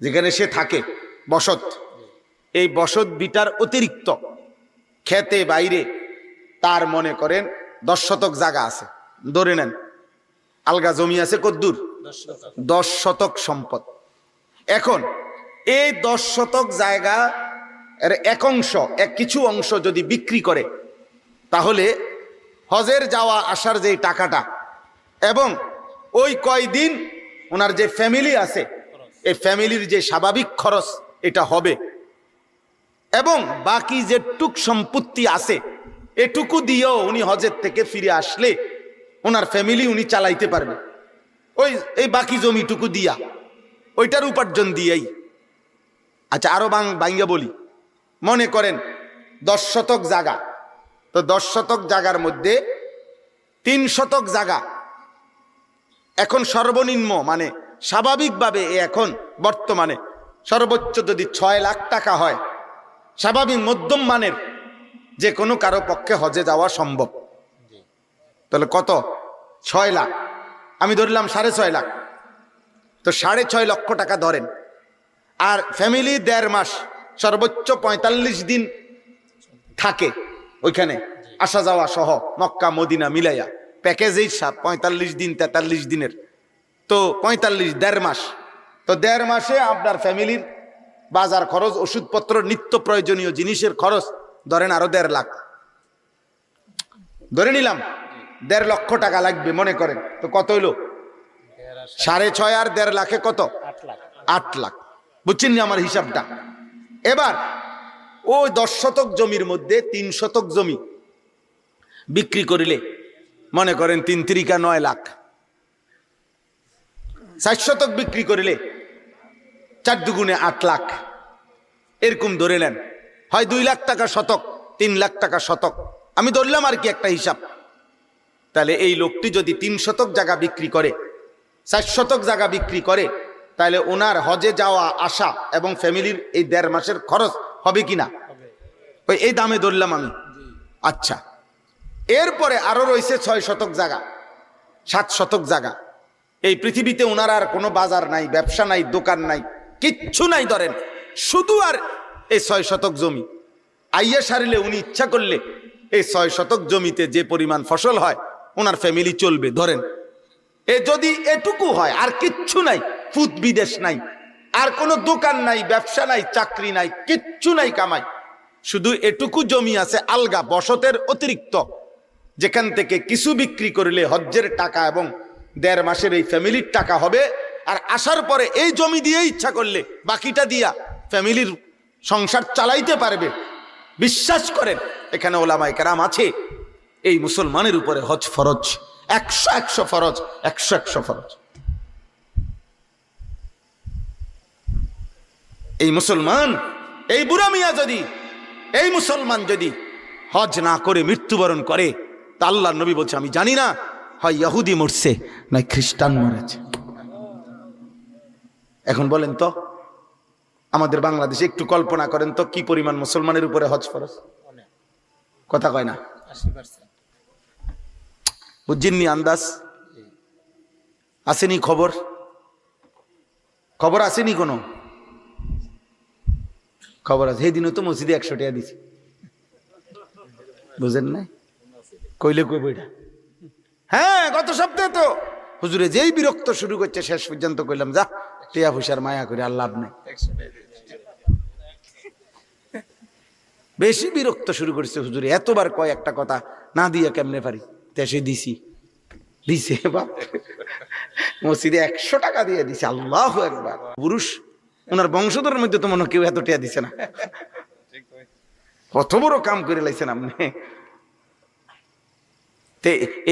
যেখানে সে থাকে বসত, এই বসত ভিটার অতিরিক্ত খেতে বাইরে তার মনে করেন 10 শতক জায়গা আছে, ধরে নেন আলগা জমি আছে কদ্দুর 10 শতক সম্পদ। এখন এই 10 শতক জায়গা এর কিছু অংশ যদি বিক্রি করে, তাহলে হজের যাওয়া আসার যে টাকাটা এবং ওই কয়দিন ওনার যে ফ্যামিলি আছে, এই ফ্যামিলির যে স্বাভাবিক খরচ এটা হবে, এবং বাকি যে টুক সম্পত্তি আছে এটুকু দিয়েও উনি হজের থেকে ফিরে আসলে ওনার ফ্যামিলি উনি চালাইতে পারবে, এই বাকি জমিটুকু দিয়া, ওইটার উপার্জন দিয়েই। আচ্ছা আরো ভাঙ্গা বলি, মনে করেন 10 শতক জায়গা, তো 10 শতক জায়গার মধ্যে 3 শতক জায়গা এখন সর্বনিম্ন মানে স্বাভাবিকভাবে এখন বর্তমানে সর্বোচ্চ যদি 6 লাখ টাকা হয়, স্বাভাবিক মধ্যম মানের যে কোনো কারো পক্ষে হজে যাওয়া সম্ভব। তাহলে কত? 6 লাখ, আমি ধরলাম 6.5 লাখ, তো 6.5 লক্ষ টাকা ধরেন। আর ফ্যামিলি 1.5 মাস সর্বোচ্চ 45 দিন থাকে ওইখানে, আসা যাওয়া সহ মক্কা মদিনা মিলাইয়া প্যাকেজেই 45 দিন 43 দিনের, তো 45 1.5 মাস, তো 1.5 মাসে আপনার ফ্যামিলির বাজার খরচ, ওষুধপত্র, নিত্য প্রয়োজনীয় জিনিসের খরচ ধরেন আরো 1.5 লাখ, ধরে নিলাম 1.5 লক্ষ টাকা লাগবে মনে করেন, তো কত হইলো? 6.5 আর 1.5 লাখে কত? 8 লাখ। বুঝছেন না আমার হিসাবটা? এবার ওই 10 শতক জমির মধ্যে 3 শতক জমি বিক্রি করিলে মনে করেন 3 3 9 লাখ, 4 শতক বিক্রি করিলে 4 দুগুণে 8 লাখ, এরকম ধরে নেন। হয় 2 লাখ টাকা শতক, 3 লাখ টাকা শতক, আমি ধরলাম আর কি একটা হিসাব। তাহলে এই লোকটি যদি 3 শতক জায়গা বিক্রি করে, 4 শতক জায়গা বিক্রি করে, তাহলে ওনার হজে যাওয়া আসা এবং ফ্যামিলির এই 1.5 মাসের খরচ হবে কিনা? ওই এই দামে ধরলাম আমি। আচ্ছা, এরপরে আরো রয়েছে 6 শতক জায়গা, 7 শতক জায়গা। এই পৃথিবীতে ওনার আর কোনো বাজার নাই, ব্যবসা নাই, দোকান নাই, কিচ্ছু নাই, ধরেন শুধু আর এই 6 শতক জমি। আইয়া সারিলে উনি ইচ্ছা করলে এই 6 শতক জমিতে যে পরিমাণ ফসল হয় ওনার ফ্যামিলি চলবে। ধরেন এ যদি এটুকু হয়, আর কিচ্ছু নাই, ফুত বিদেশ নাই, আর কোনো দোকান নাই, ব্যবসা নাই, চাকরি নাই, কিচ্ছু নাই কামাই, শুধু এটুকু জমি আছে আলগা বসতের অতিরিক্ত, যেখান থেকে কিছু বিক্রি করলে হজ্জের টাকা এবং 1.5 মাসের এই ফ্যামিলির টাকা হবে। আর আসার পরে এই জমি দিয়ে ইচ্ছা করলে বাকিটা দিয়া ফ্যামিলির সংসার চালাইতে পারবে। বিশ্বাস করেন, এখানে ওলামায়ে কেরাম আছে, এই মুসলমানের উপরে হজ ফরজ, 100 ফরজ, 100 ফরজ। এই মুসলমান, এই বুড়া মিয়া যদি, এই মুসলমান যদি হজ না করে মৃত্যুবরণ করে, তা আল্লাহর নবী বলছে আমি জানি না হয় ইহুদি মরছে নয় খ্রিস্টান মরেছে। এখন বলেন তো আমাদের বাংলাদেশে একটু কল্পনা করেন তো কি পরিমাণ মুসলমানের উপরে হজ ফরজ? কথা কয় না? 80%। বুঝছেননি? আন্দাজ আসেনি? খবর আসেনি? কোনো খবর আছে? সেই দিনও তো মসজিদে 100 টাকা দিছি, বুঝেন না? কইলে কইব এটা? হ্যাঁ, গত সপ্তাহে তো হুজুরে যেই বিরক্ত শুরু করছে, শেষ পর্যন্ত কইলাম যা টিয়া পয়সার মায়া করে আর লাভ নেই। বেশি বিরক্ত শুরু করছে হুজুরে, এতবার কয় একটা কথা না দিয়ে কেমনে পারি, তেসে দিছি, দিছে বাপ মসজিদে 100 টাকা দিয়ে দিছে। আল্লাহু আকবার। পুরুষ ওনার বংশধরের মধ্যে তো মনে কেউ এত টাকা দিছে না, কত বড় কাম করে লাইছেন আপনি।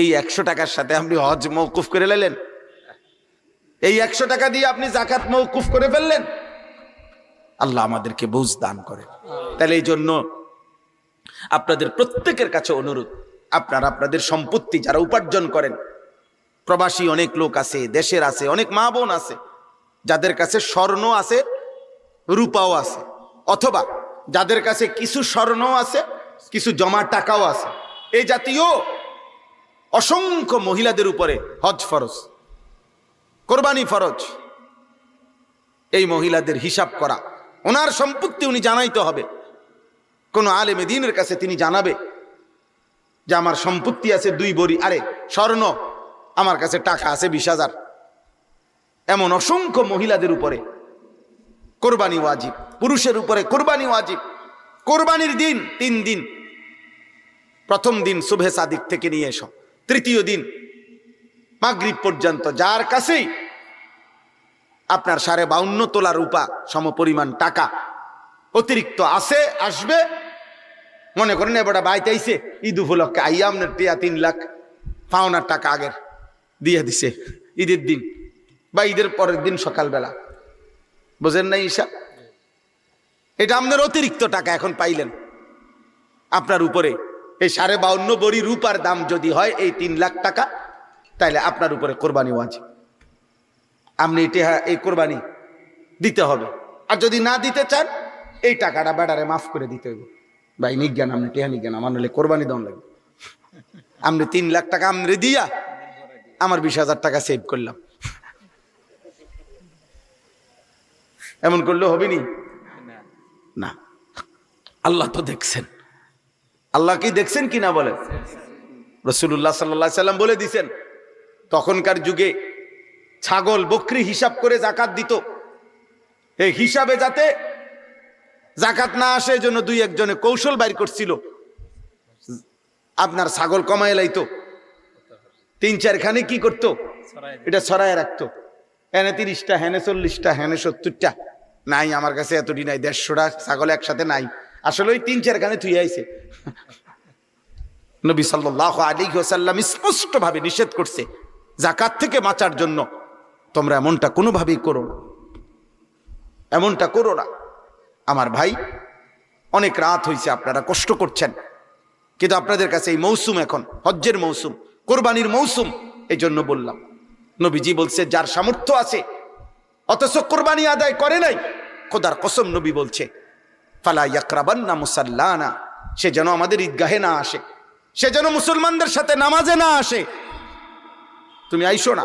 এই 100 টাকার সাথে আপনি হজ মওকুফ করে লাইলেন, এই 100 টাকা দিয়ে আপনি যাকাত মওকুফ করে ফেললেন। আল্লাহ আমাদেরকে বুঝ দান করে। তাহলে এই জন্য আপনাদের প্রত্যেকের কাছে অনুরোধ, আপনারা আপনাদের সম্পত্তি যারা উপার্জন করেন, প্রবাসী অনেক লোক আছে, দেশের আছে, অনেক মা বোন আছে যাদের কাছে স্বর্ণ আছে, রূপাও আছে, অথবা যাদের কাছে কিছু স্বর্ণ আছে, কিছু জমা টাকাও আছে, এই জাতীয় অসংখ্য মহিলাদের উপরে হজ ফরজ, কোরবানি ফরজ। এই মহিলাদের হিসাব করা, ওনার সম্পত্তি উনি জানাইতে হবে। কোন আলেমে দ্বীনের কাছে তিনি জানাবে যে আমার সম্পত্তি আছে 2 ভরি, আরে স্বর্ণ, আমার কাছে টাকা আছে 20,000। এমন অসংখ্য মহিলাদের উপরে কোরবানি ওয়াজিব, পুরুষের উপরে কোরবানি ওয়াজিব। কোরবানির দিন 3 দিন, প্রথম দিন সুবহে সাদিক থেকে নিয়ে এসো, তৃতীয় দিন মাগরিব পর্যন্ত যার কাছেই আপনার 52.5 তোলা রূপা সমপরিমাণ টাকা অতিরিক্ত আছে, আসবে, মনে করেন এবারে বাইতে আইছে ঈদ উপলক্ষে, আইয়া আপনার 3 লাখ পাওনার টাকা আগের দিয়ে দিছে ঈদের দিন বা ঈদের পরের দিন সকালবেলা, বুঝেন নাই হিসাব? এটা আপনার অতিরিক্ত টাকা এখন পাইলেন। আপনার উপরে এই 52.5 ভরি রূপার দাম যদি হয় এই 3 লাখ টাকা, তাইলে আপনার উপরে কোরবানি ওয়াজিব। আপনি এই কোরবানি দিতে হবে। আর যদি না দিতে চান, এই টাকাটা বেড়ারে মাফ করে দিতে হইব। ভাই নিজ্ঞান, আপনি টেহা নিজ্ঞান, আমার নাহলে কোরবানি দেওয়া লাগবে। আপনি 3 লাখ টাকা আপনি দিয়া আমার 20,000 টাকা সেভ করলাম, এমন করলে হবে নি? না, আল্লাহ তো দেখছেন। আল্লাহ কি দেখছেন কিনা বলেন? রাসূলুল্লাহ সাল্লাল্লাহু আলাইহি সাল্লাম বলে দিছেন, তখনকার যুগে ছাগল বকরি হিসাব করে যাকাত দিত। এই হিসাবে যাতে যাকাত না আসে, এজন্য 2-1 জনে কৌশল বাইর করছিল, আপনার ছাগল কমায় লাইতো, 3-4 খানে কি করতো, এটা ছড়ায় রাখতো, হেনে 30টা, হেনে 40টা, হেনে 70টা, নাই আমার কাছে এতটি নাই, 150টা ছাগল একসাথে নাই, আসলে ওই 3-4 খানে থুই আইছে। নবী সাল্লাল্লাহু আলাইহি ওয়াসাল্লাম স্পষ্ট ভাবে নিষেধ করছে যাকাত থেকে বাঁচার জন্য, তোমরা এমনটা কোনোভাবেই করো না, এমনটা করো না। আমার ভাই, অনেক রাত হয়েছে, আপনারা কষ্ট করছেন, কিন্তু আপনাদের কাছে এই মৌসুম এখন হজ্জের মৌসুম, কোরবানির মৌসুম, এই জন্য বললাম। নবীজি বলছে যার সামর্থ্য আছে অথচ কোরবানি আদায় করে নাই, খোদার কসম নবী বলছে ফালা ইয়াকরাবান্না মুসাল্লানা, সে যেন আমাদের ঈদগাহে না আসে, সে যেন মুসলমানদের সাথে নামাজে না আসে। তুমি আইসো না।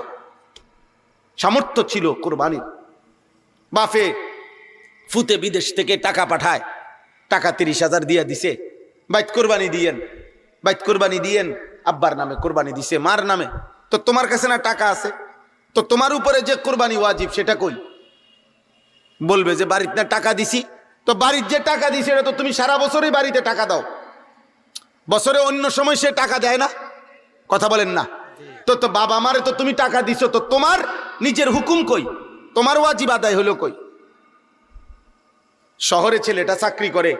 সামর্থ্য ছিল কোরবানির, বাফে ফুতে বিদেশ থেকে টাকা পাঠায়, টাকা 30,000 দিয়া দিছে, বাইত কোরবানি দিয়েন, বাইত কোরবানি দিয়েন, আব্বার নামে কোরবানি দিছে, মার নামে, তো তোমার কাছে না টাকা আছে, তো তোমার উপরে যে কোরবানি ওয়াজিব সেটা কই? বলবে যে বাড়িতে না টাকা দিছি, তো বাড়ির যে টাকা দিছে এটা তো তুমি সারা বছরই বাড়িতে টাকা দাও, বছরে অন্য সময় সে টাকা দেয় না, কথা বলেন না? তো বাবা মারে তো তুমি টাকা দিছো, তো তোমার নিজের হুকুম কই, তোমার ওয়াজিব আদায় হলো কই? শহরে ছেলেটা চাকরি করে,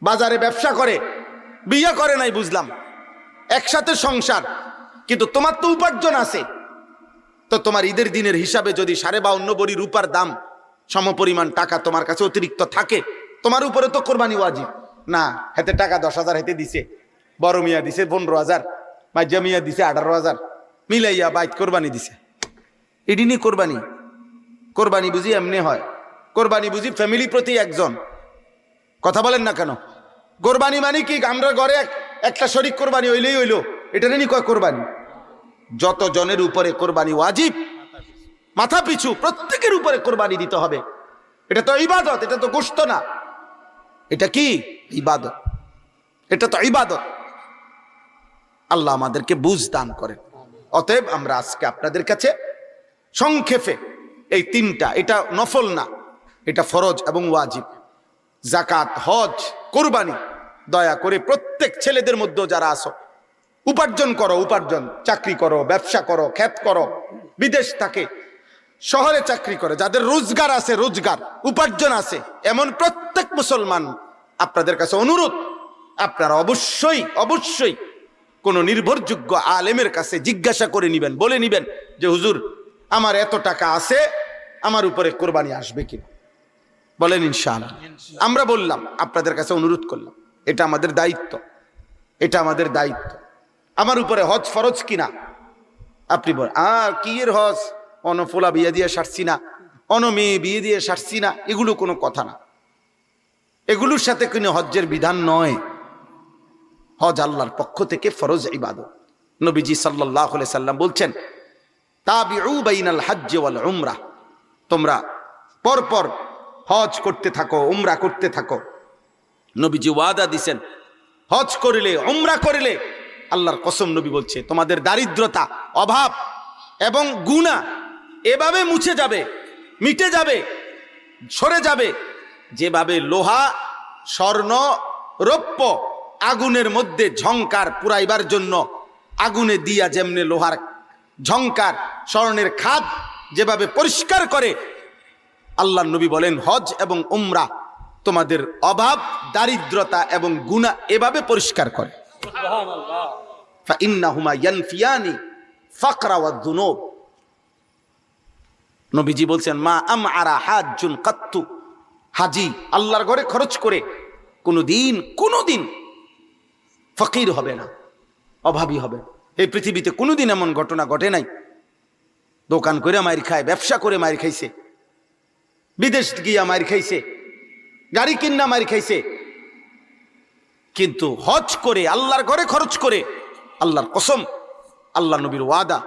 বাজারে ব্যবসা করে, বিয়ে করে নাই বুঝলাম, একসাথে সংসার, কিন্তু তোমার তো উপার্জন আছে, তো তোমার ঈদের দিনের হিসাবে যদি 52.5 ভরি রূপার দাম সমপরিমাণ টাকা তোমার কাছে অতিরিক্ত থাকে, তোমার উপরে তো কোরবানি ওয়াজিব না। হাতে টাকা 10,000 হাতে দিছে, বড় মিয়া দিছে 15,000, মাঝা মিয়া দিছে 18,000, মিলাইয়া বাইত কোরবানি দিছে, এটি নিয়ে কোরবানি? কোরবানি বুঝি এমনি হয়? কোরবানি বুঝি ফ্যামিলি প্রতি একজন, কথা বলেন না কেন? কোরবানি মানে কি আমরা ঘরে একটা শরীক কোরবানি হইলেই হইলো, এটা নিয়ে কয় কোরবানি? যত জনের উপরে কোরবানি ওয়াজিব, মাথা পিছু প্রত্যেকের উপরে কোরবানি দিতে হবে। এটা তো ইবাদত, এটা তো গোশত না, এটা কি ইবাদত, এটা তো ইবাদত। আল্লাহ আমাদেরকে বুঝ দান করেন। অতএব আমরা আজকে আপনাদের কাছে সংক্ষেপে এই 3টা, এটা নফল না, এটা ফরজ এবং ওয়াজিব, যাকাত, হজ, কোরবানি। দয়া করে প্রত্যেক ছেলেদের মধ্যে যারা আছো, উপার্জন করো, উপার্জন, চাকরি করো, ব্যবসা করো, ক্ষেত করো, বিদেশ থাকে, শহরে চাকরি করে, যাদের রোজগার আছে, রোজগার উপার্জন আছে, এমন প্রত্যেক মুসলমান আপনাদের কাছে অনুরোধ, আপনারা অবশ্যই অবশ্যই কোন নির্ভরযোগ্য আলেমের কাছে জিজ্ঞাসা করে নিবেন, বলে নিবেন যে হুজুর আমার এত টাকা আছে, আমার উপরে কোরবানি আসবে কিনা। বলেন ইনশাআল্লাহ। আমরা বললাম, আপনাদের কাছে অনুরোধ করলাম, এটা আমাদের দায়িত্ব, এটা আমাদের দায়িত্ব। আমার উপরে হজ ফরজ কিনা আপনি বলেন, কি এর হজ, অনফোলা বিয়ে দিয়ে সারছি না, মেয়ে বিয়ে দিয়ে সারছি না, এগুলো কোনো কথা না। এগুলোর সাথে কোনো হজ্জের বিধান নয়। হজ আল্লাহর পক্ষ থেকে ফরজ ইবাদত। নবীজি সাল্লাল্লাহু আলাইহি সাল্লাম বলছেন, তাবিউ বাইনাল হজ্জ ওয়াল উমরা, তোমরা পরপর হজ করতে থাকো, উমরা করতে থাকো। নবীজি ওয়াদা দিছেন, হজ করিলে, উমরা করিলে, আল্লাহর কসম নবী বলছে, তোমাদের দারিদ্রতা, অভাব এবং গুনাহ এভাবে মুছে যাবে, মিটে যাবে, সরে যাবে, যেভাবে লোহা, স্বর্ণ, রৌপ্য আগুনের মধ্যে ঝংকার পুরাইবার জন্য আগুনে দিয়া যেমনি লোহার ঝংকার, স্বর্ণের খাদ যেভাবে পরিষ্কার করে, আল্লাহর নবী বলেন হজ এবং উমরা তোমাদের অভাব, দারিদ্রতা এবং গুনাহ এভাবে পরিষ্কার করে। সুবহানাল্লাহ। ফাইন্নাহুমা ইয়ানফিয়ানি ফাকরা ওয়াদ দুনুব। নবীজি বলছেন, মা আমআরা হাজ্জুন কাত্তু, হাজি আল্লাহর ঘরে খরচ করে কোনোদিন ফকির হবে না, অভাবী হবে। এই পৃথিবীতে কোনোদিন এমন ঘটনা ঘটে নাই, দোকান করে মাইর খায়, ব্যবসা করে মাইর খাইছে, বিদেশ গিয়া মাইর খাইছে, গাড়ি কিনা মাইর খাইছে, কিন্তু হজ করে, আল্লাহর ঘরে খরচ করে, আল্লাহর কসম, আল্লাহ নবীর ওয়াদা,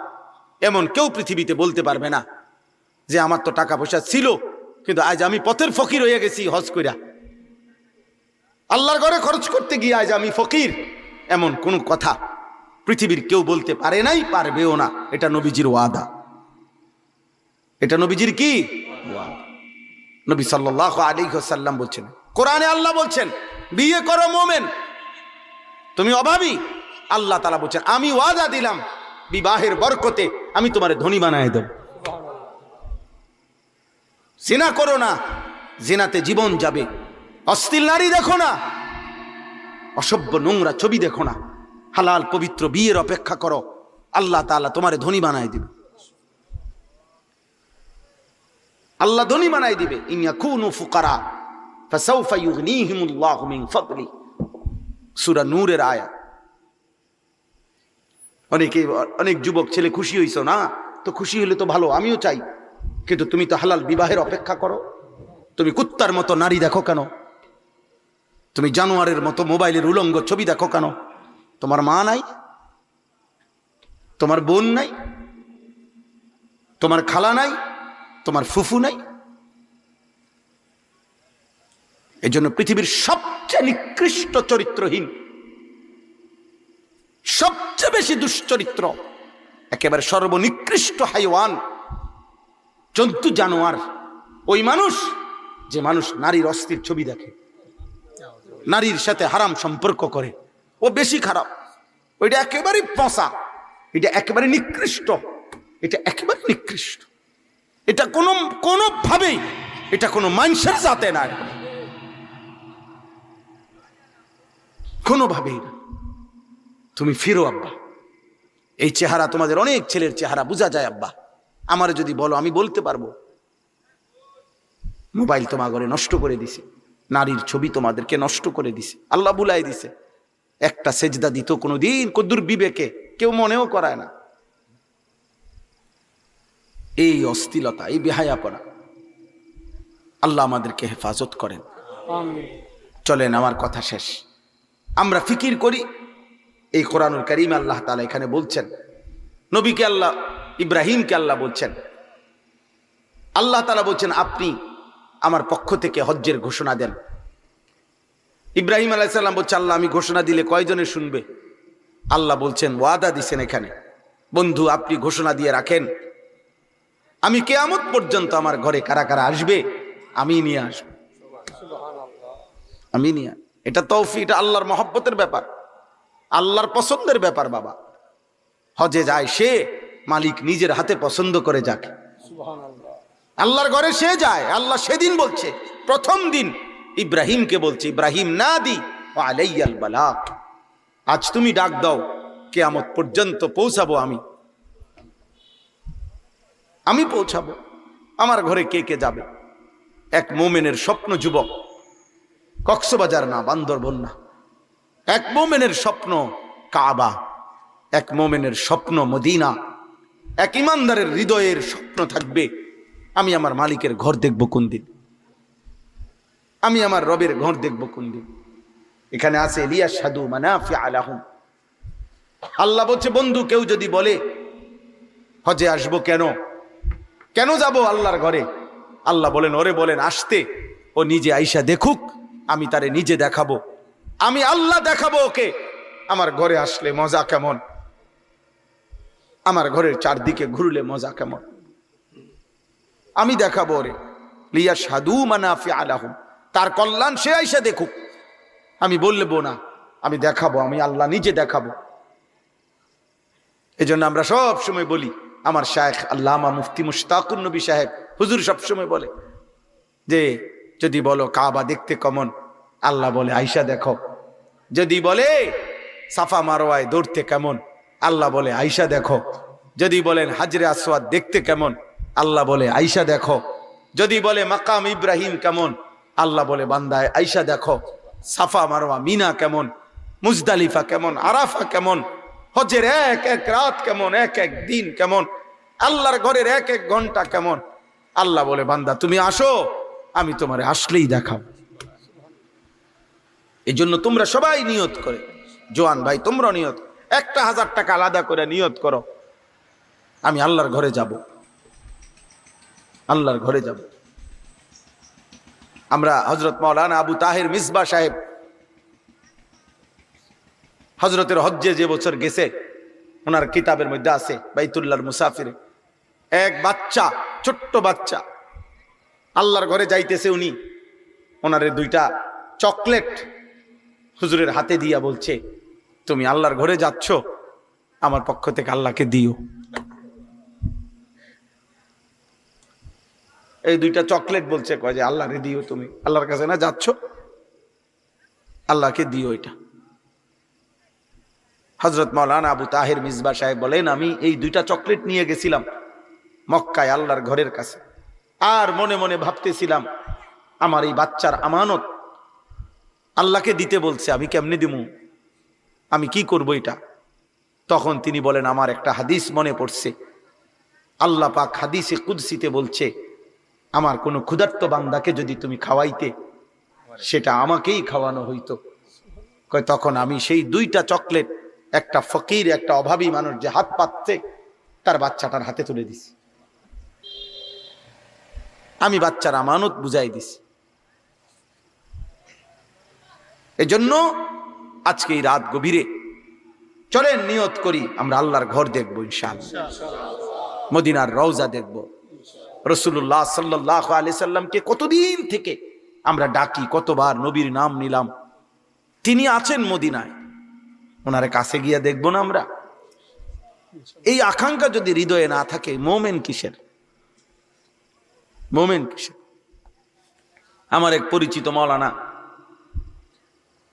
এমন কেউ পৃথিবীতে বলতে পারবে না যে আমার তো টাকা পয়সা ছিল কিন্তু আজ আমি পথের ফকির হয়ে গেছি হজ কইরা। আল্লাহর ঘরে খরচ করতে গিয়ে আজ আমি ফকির, এমন কোন কথা পৃথিবীর কেউ বলতে পারে নাই, পারবেও না। এটা নবীজির ওয়াদা, এটা নবীজির কি ওয়াদা। নবী সাল্লাল্লাহু আলাইহি ওয়াসাল্লাম বলছেন, কোরআনে আল্লাহ বলছেন, বিয়ে করো মোমেন, তুমি অভাবী, আল্লাহ তাআলা বলছেন আমি ওয়াদা দিলাম বিবাহের বরকতে আমি তোমারে ধনী বানায় দেব। জিনা করো না, জিনাতে জীবন যাবে। অশ্লীল নারী দেখো না, অসভ্য নোংরা ছবি দেখো না, হালাল পবিত্র বিয়ের অপেক্ষা করো, আল্লাহ তাআলা তোমারে ধনী বানায় দিবে। আল্লাহ ধনী বানায় দিবে। ইন ইয়াকুনু ফুকারা ফাসাউফা ইউগনিহিমুল্লাহু মিন ফাদলি, সূরা নূরের আয়াত। অনেক যুবক ছেলে খুশি হইছো না, তো খুশি হলে তো ভালো, আমিও চাই, কিন্তু তুমি তো হালাল বিবাহের অপেক্ষা করো। তুমি কুত্তার মতো নারী দেখো কেন? তুমি জানোয়ারের মতো মোবাইলের উলঙ্গ ছবি দেখো কেন? তোমার মা নাই, তোমার বোন নাই, তোমার খালা নাই, তোমার ফুফু নাই? এজন্য পৃথিবীর সবচেয়ে নিকৃষ্ট চরিত্রহীন, সবচেয়ে বেশি দুশ্চরিত্র, একেবারে সর্বনিকৃষ্ট হাইওয়ান, জন্তু, জানোয়ার ওই মানুষ যে মানুষ নারীর অস্থির ছবি দেখে, নারীর সাথে হারাম সম্পর্ক করে, ও বেশি খারাপ। ওইটা একেবারে পচা, এটা একেবারে নিকৃষ্ট, এটা একেবারে নিকৃষ্ট। এটা কোনোভাবেই এটা কোনো মানুষের জাতে না, কোনোভাবেই না। তুমি ফিরো আব্বা, এই চেহারা তোমাদের অনেক ছেলের চেহারা বোঝা যায় আব্বা, আমার যদি বলো আমি বলতে পারবো। মোবাইল তোমার ঘরে নষ্ট করে দিছে, নারীর ছবি তোমাদেরকে নষ্ট করে দিছে, আল্লাহ বুলাই দিছে। একটা সেজদা দিত কোনোদিন কদ্দুর বিবেকে কেউ মনেও করায় না। এই অশ্লীলতা, এই বেহায়াপনা, আল্লাহ আমাদেরকে হেফাজত করেন। চলেন, আমার কথা শেষ। আমরা ফিকির করি, এই কোরআনুল কারীম আল্লাহ তাআলা এখানে বলছেন, নবীকে আল্লাহ, ইব্রাহিমকে আল্লাহ বলছেন, আল্লাহ তাআলা বলছেন আপনি আমার পক্ষ থেকে হজ্জের ঘোষণা দেন। ইব্রাহিম আলাইহিস সালাম বলছে, আল্লাহ আমি ঘোষণা দিলে কয়জনে শুনবে? আল্লাহ বলছেন, ওয়াদা দিছেন এখানে, বন্ধু আপনি ঘোষণা দিয়ে রাখেন, আমি কিয়ামত পর্যন্ত আমার ঘরে কারা কারা আসবে আমি নিয়ে আসবো, আমি নিয়ে। এটা তৌফিক, এটা আল্লাহর মহব্বতের ব্যাপার, আল্লাহর পছন্দের ব্যাপার। বাবা হজে যায় সে, মালিক নিজের হাতে পছন্দ করে যাকে, আল্লাহর ঘরে সে যায়। আল্লাহ সেদিন বলছে, প্রথম দিন ইব্রাহিমকে বলছে, ইব্রাহিম নাদি ওয়া আলাইয়াল বালাগ, আজ তুমি ডাক দাও, কিয়ামত পর্যন্ত পৌঁছাবো আমি পৌঁছাবো। আমার ঘরে কে কে যাবে? এক মোমেনের স্বপ্ন যুবক, কক্সবাজার না, বান্দরবন না, এক মোমেনের স্বপ্ন কাবা, এক মোমেনের স্বপ্ন মদিনা, এক ইমানদারের হৃদয়ের স্বপ্ন থাকবে আমি আমার মালিকের ঘর দেখব কোন দিন, আমি আমার রবের ঘর দেখব কোন দিন। এখানে আছে লিয়াশহাদু মানাফিআ লাহুম। আল্লাহ বলছে, বন্ধু কেউ যদি বলে হজে আসবো, কেন যাব আল্লাহর ঘরে, আল্লাহ বলেন, ওরে বলেন আসতে, ও নিজে আইসা দেখুক, আমি তারে নিজে দেখাবো, আমি আল্লাহ দেখাবো ওকে আমার ঘরে আসলে মজা কেমন, আমার ঘরের চারদিকে ঘুরলে মজা কেমন, আমি দেখাবো ওরে। লিয়াশহাদু মানাফিআ লাহুম, তার কল্যাণ সে আইসা দেখুক, আমি বলবো না, আমি দেখাবো, আমি আল্লাহ নিজে দেখাবো। এজন্য আমরা সব সময় বলি, আমার শায়েখ আল্লামা মুফতি মুশতাকুন নবী সাহেব হুজুর সব সময় বলে যে যদি বলো কাবা দেখতে কেমন, আল্লাহ বলে আইসা দেখো। যদি বলে সাফা মারওয়ায় দৌড়তে কেমন, আল্লাহ বলে আইসা দেখো। যদি বলেন হাজরে আসওয়াদ দেখতে কেমন, আল্লাহ বলে আইসা দেখো। যদি বলে মাকাম ইব্রাহিম কেমন, আল্লাহ বলে বান্দায় আইসা দেখো। সাফা মারওয়া মিনা কেমন, মুজদালিফা কেমন, আরাফা কেমন, হজের এক এক রাত কেমন, এক এক দিন কেমন, আল্লাহর ঘরের এক এক ঘন্টা কেমন, আল্লাহ বলে বান্দা তুমি আসো, আমি তোমারে আসলেই দেখাব। এই জন্য তোমরা সবাই নিয়ত করে, জোয়ান ভাই তোমরা নিয়ত, 1000 টাকা আলাদা করে নিয়ত করো, আমি আল্লাহর ঘরে যাব, আল্লাহর ঘরে যাব। আমরা হযরত মাওলানা আবু তাহের মিসবা সাহেব হযরতের হজ্জে যে বছর গেছে, ওনার কিতাবের মধ্যে আছে বাইতুল্লাহর মুসাফিরে, এক বাচ্চা, ছোট্ট বাচ্চা আল্লাহর ঘরে যাইতেছে, উনি ওনারে 2টা চকলেট হুজুরের হাতে দিয়া বলছে, তুমি আল্লাহর ঘরে যাচ্ছ, আমার পক্ষ থেকে আল্লাহকে দিও। এই 2টা চকলেট বলছে, কয় যে আল্লাহরে দিও, তুমি আল্লাহর কাছে না যাচ্ছ, আল্লাহকে দিও এটা। হযরত মাওলানা আবু তাহের মিসবা সাহেব বলেন, আমি এই 2টা চকলেট নিয়ে গেছিলাম মক্কায় আল্লাহর ঘরের কাছে, আর মনে মনে ভাবতেছিলাম আমার এই বাচ্চার আমানত আল্লাহকে দিতে বলছে, আমি কেমনে দিমু, আমি কি করব এটা। তখন তিনি বলেন, আমার একটা হাদিস মনে পড়ছে, আল্লাহ পাক হাদিসে কুদসিতে বলছে, আমার কোনো ক্ষুধার্ত বান্দাকে যদি তুমি খাওয়াইতে, সেটা আমাকেই খাওয়ানো হইতো। কয় তখন আমি সেই 2টা চকলেট একটা ফকির, একটা অভাবী মানুষ যে হাত পাচ্ছে, তার বাচ্চাটার হাতে তুলে দিছি, আমি বাচ্চার আমানত বুঝাই দিছি। এজন্য আজকে এই রাত গভীরে চলেন নিয়ত করি, আমরা আল্লাহর ঘর দেখবো ইনশাআল্লাহ, মদিনার রওজা দেখবো। রাসূলুল্লাহ সাল্লাল্লাহু আলাইহি সাল্লামকে কতদিন থেকে আমরা ডাকি, কতবার নবীর নাম নিলাম, তিনি আছেন মদিনায়, ওনার কাছে গিয়া দেখবো না আমরা? এই আকাঙ্ক্ষা যদি হৃদয়ে না থাকে, মোমেন কিসের, মোমেন কিসের? আমার এক পরিচিত মাওলানা,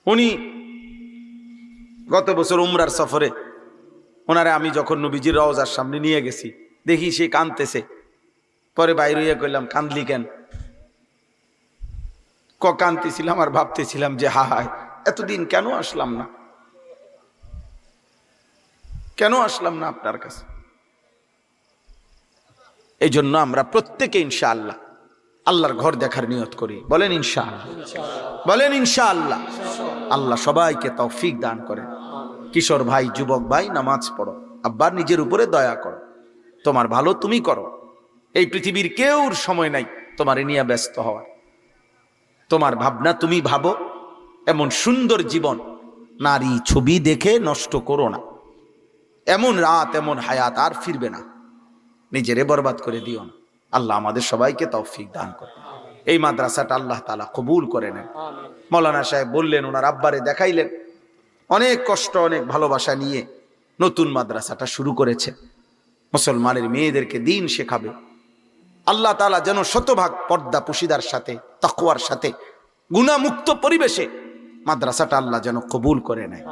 উনি গত বছর উমরার সফরে, ওনারে আমি যখন নবীজির রওজার সামনে নিয়ে গেছি, দেখি সে কাঁদতেছে। পরে বাইরে হইয়া কইলাম, কাঁদলি কেন? কাঁদতেছিলাম আর ভাবতেছিলাম যে হায় এতদিন কেন আসলাম না, কেন আসলাম না আপনার কাছে। এই জন্য আমরা প্রত্যেকে ইনশাআল্লাহ আল্লাহর ঘর দেখার নিয়ত করি। বলেন ইনশাআল্লাহ, বলেন ইনশাআল্লাহ। আল্লাহ সবাইকে তৌফিক দান করেন। কিশোর ভাই, যুবক ভাই, নামাজ পড়ো, আব্বার নিজের উপরে দয়া করো, তোমার ভালো তুমি করো। এই পৃথিবীর কেউর সময় নাই তোমার নিয়ে ব্যস্ত হওয়ার, তোমার ভাবনা তুমি ভাবো। এমন সুন্দর জীবন, নারী ছবি দেখে নষ্ট করো না। এমন রাত, এমন হায়াত আর ফিরবে না, নিজেরে বরবাদ করে দিও না। আল্লাহ আমাদের সবাইকে তৌফিক দান করে। এই মাদ্রাসাটা আল্লাহ তাআলা কবুল করে নেন। মাওলানা সাহেব বললেন, ওনার আব্বারে দেখাইলেন, অনেক কষ্ট, অনেক ভালোবাসা নিয়ে নতুন মাদ্রাসাটা শুরু করেছে। মুসলমানের মেয়েদেরকে দিন শেখাবে। আল্লাহ তাআলা যেন শতভাগ পর্দা পুশিদার সাথে, তাকওয়ার সাথে, গুনাহমুক্ত পরিবেশে মাদ্রাসাটা আল্লাহ যেন কবুল করে নেয়।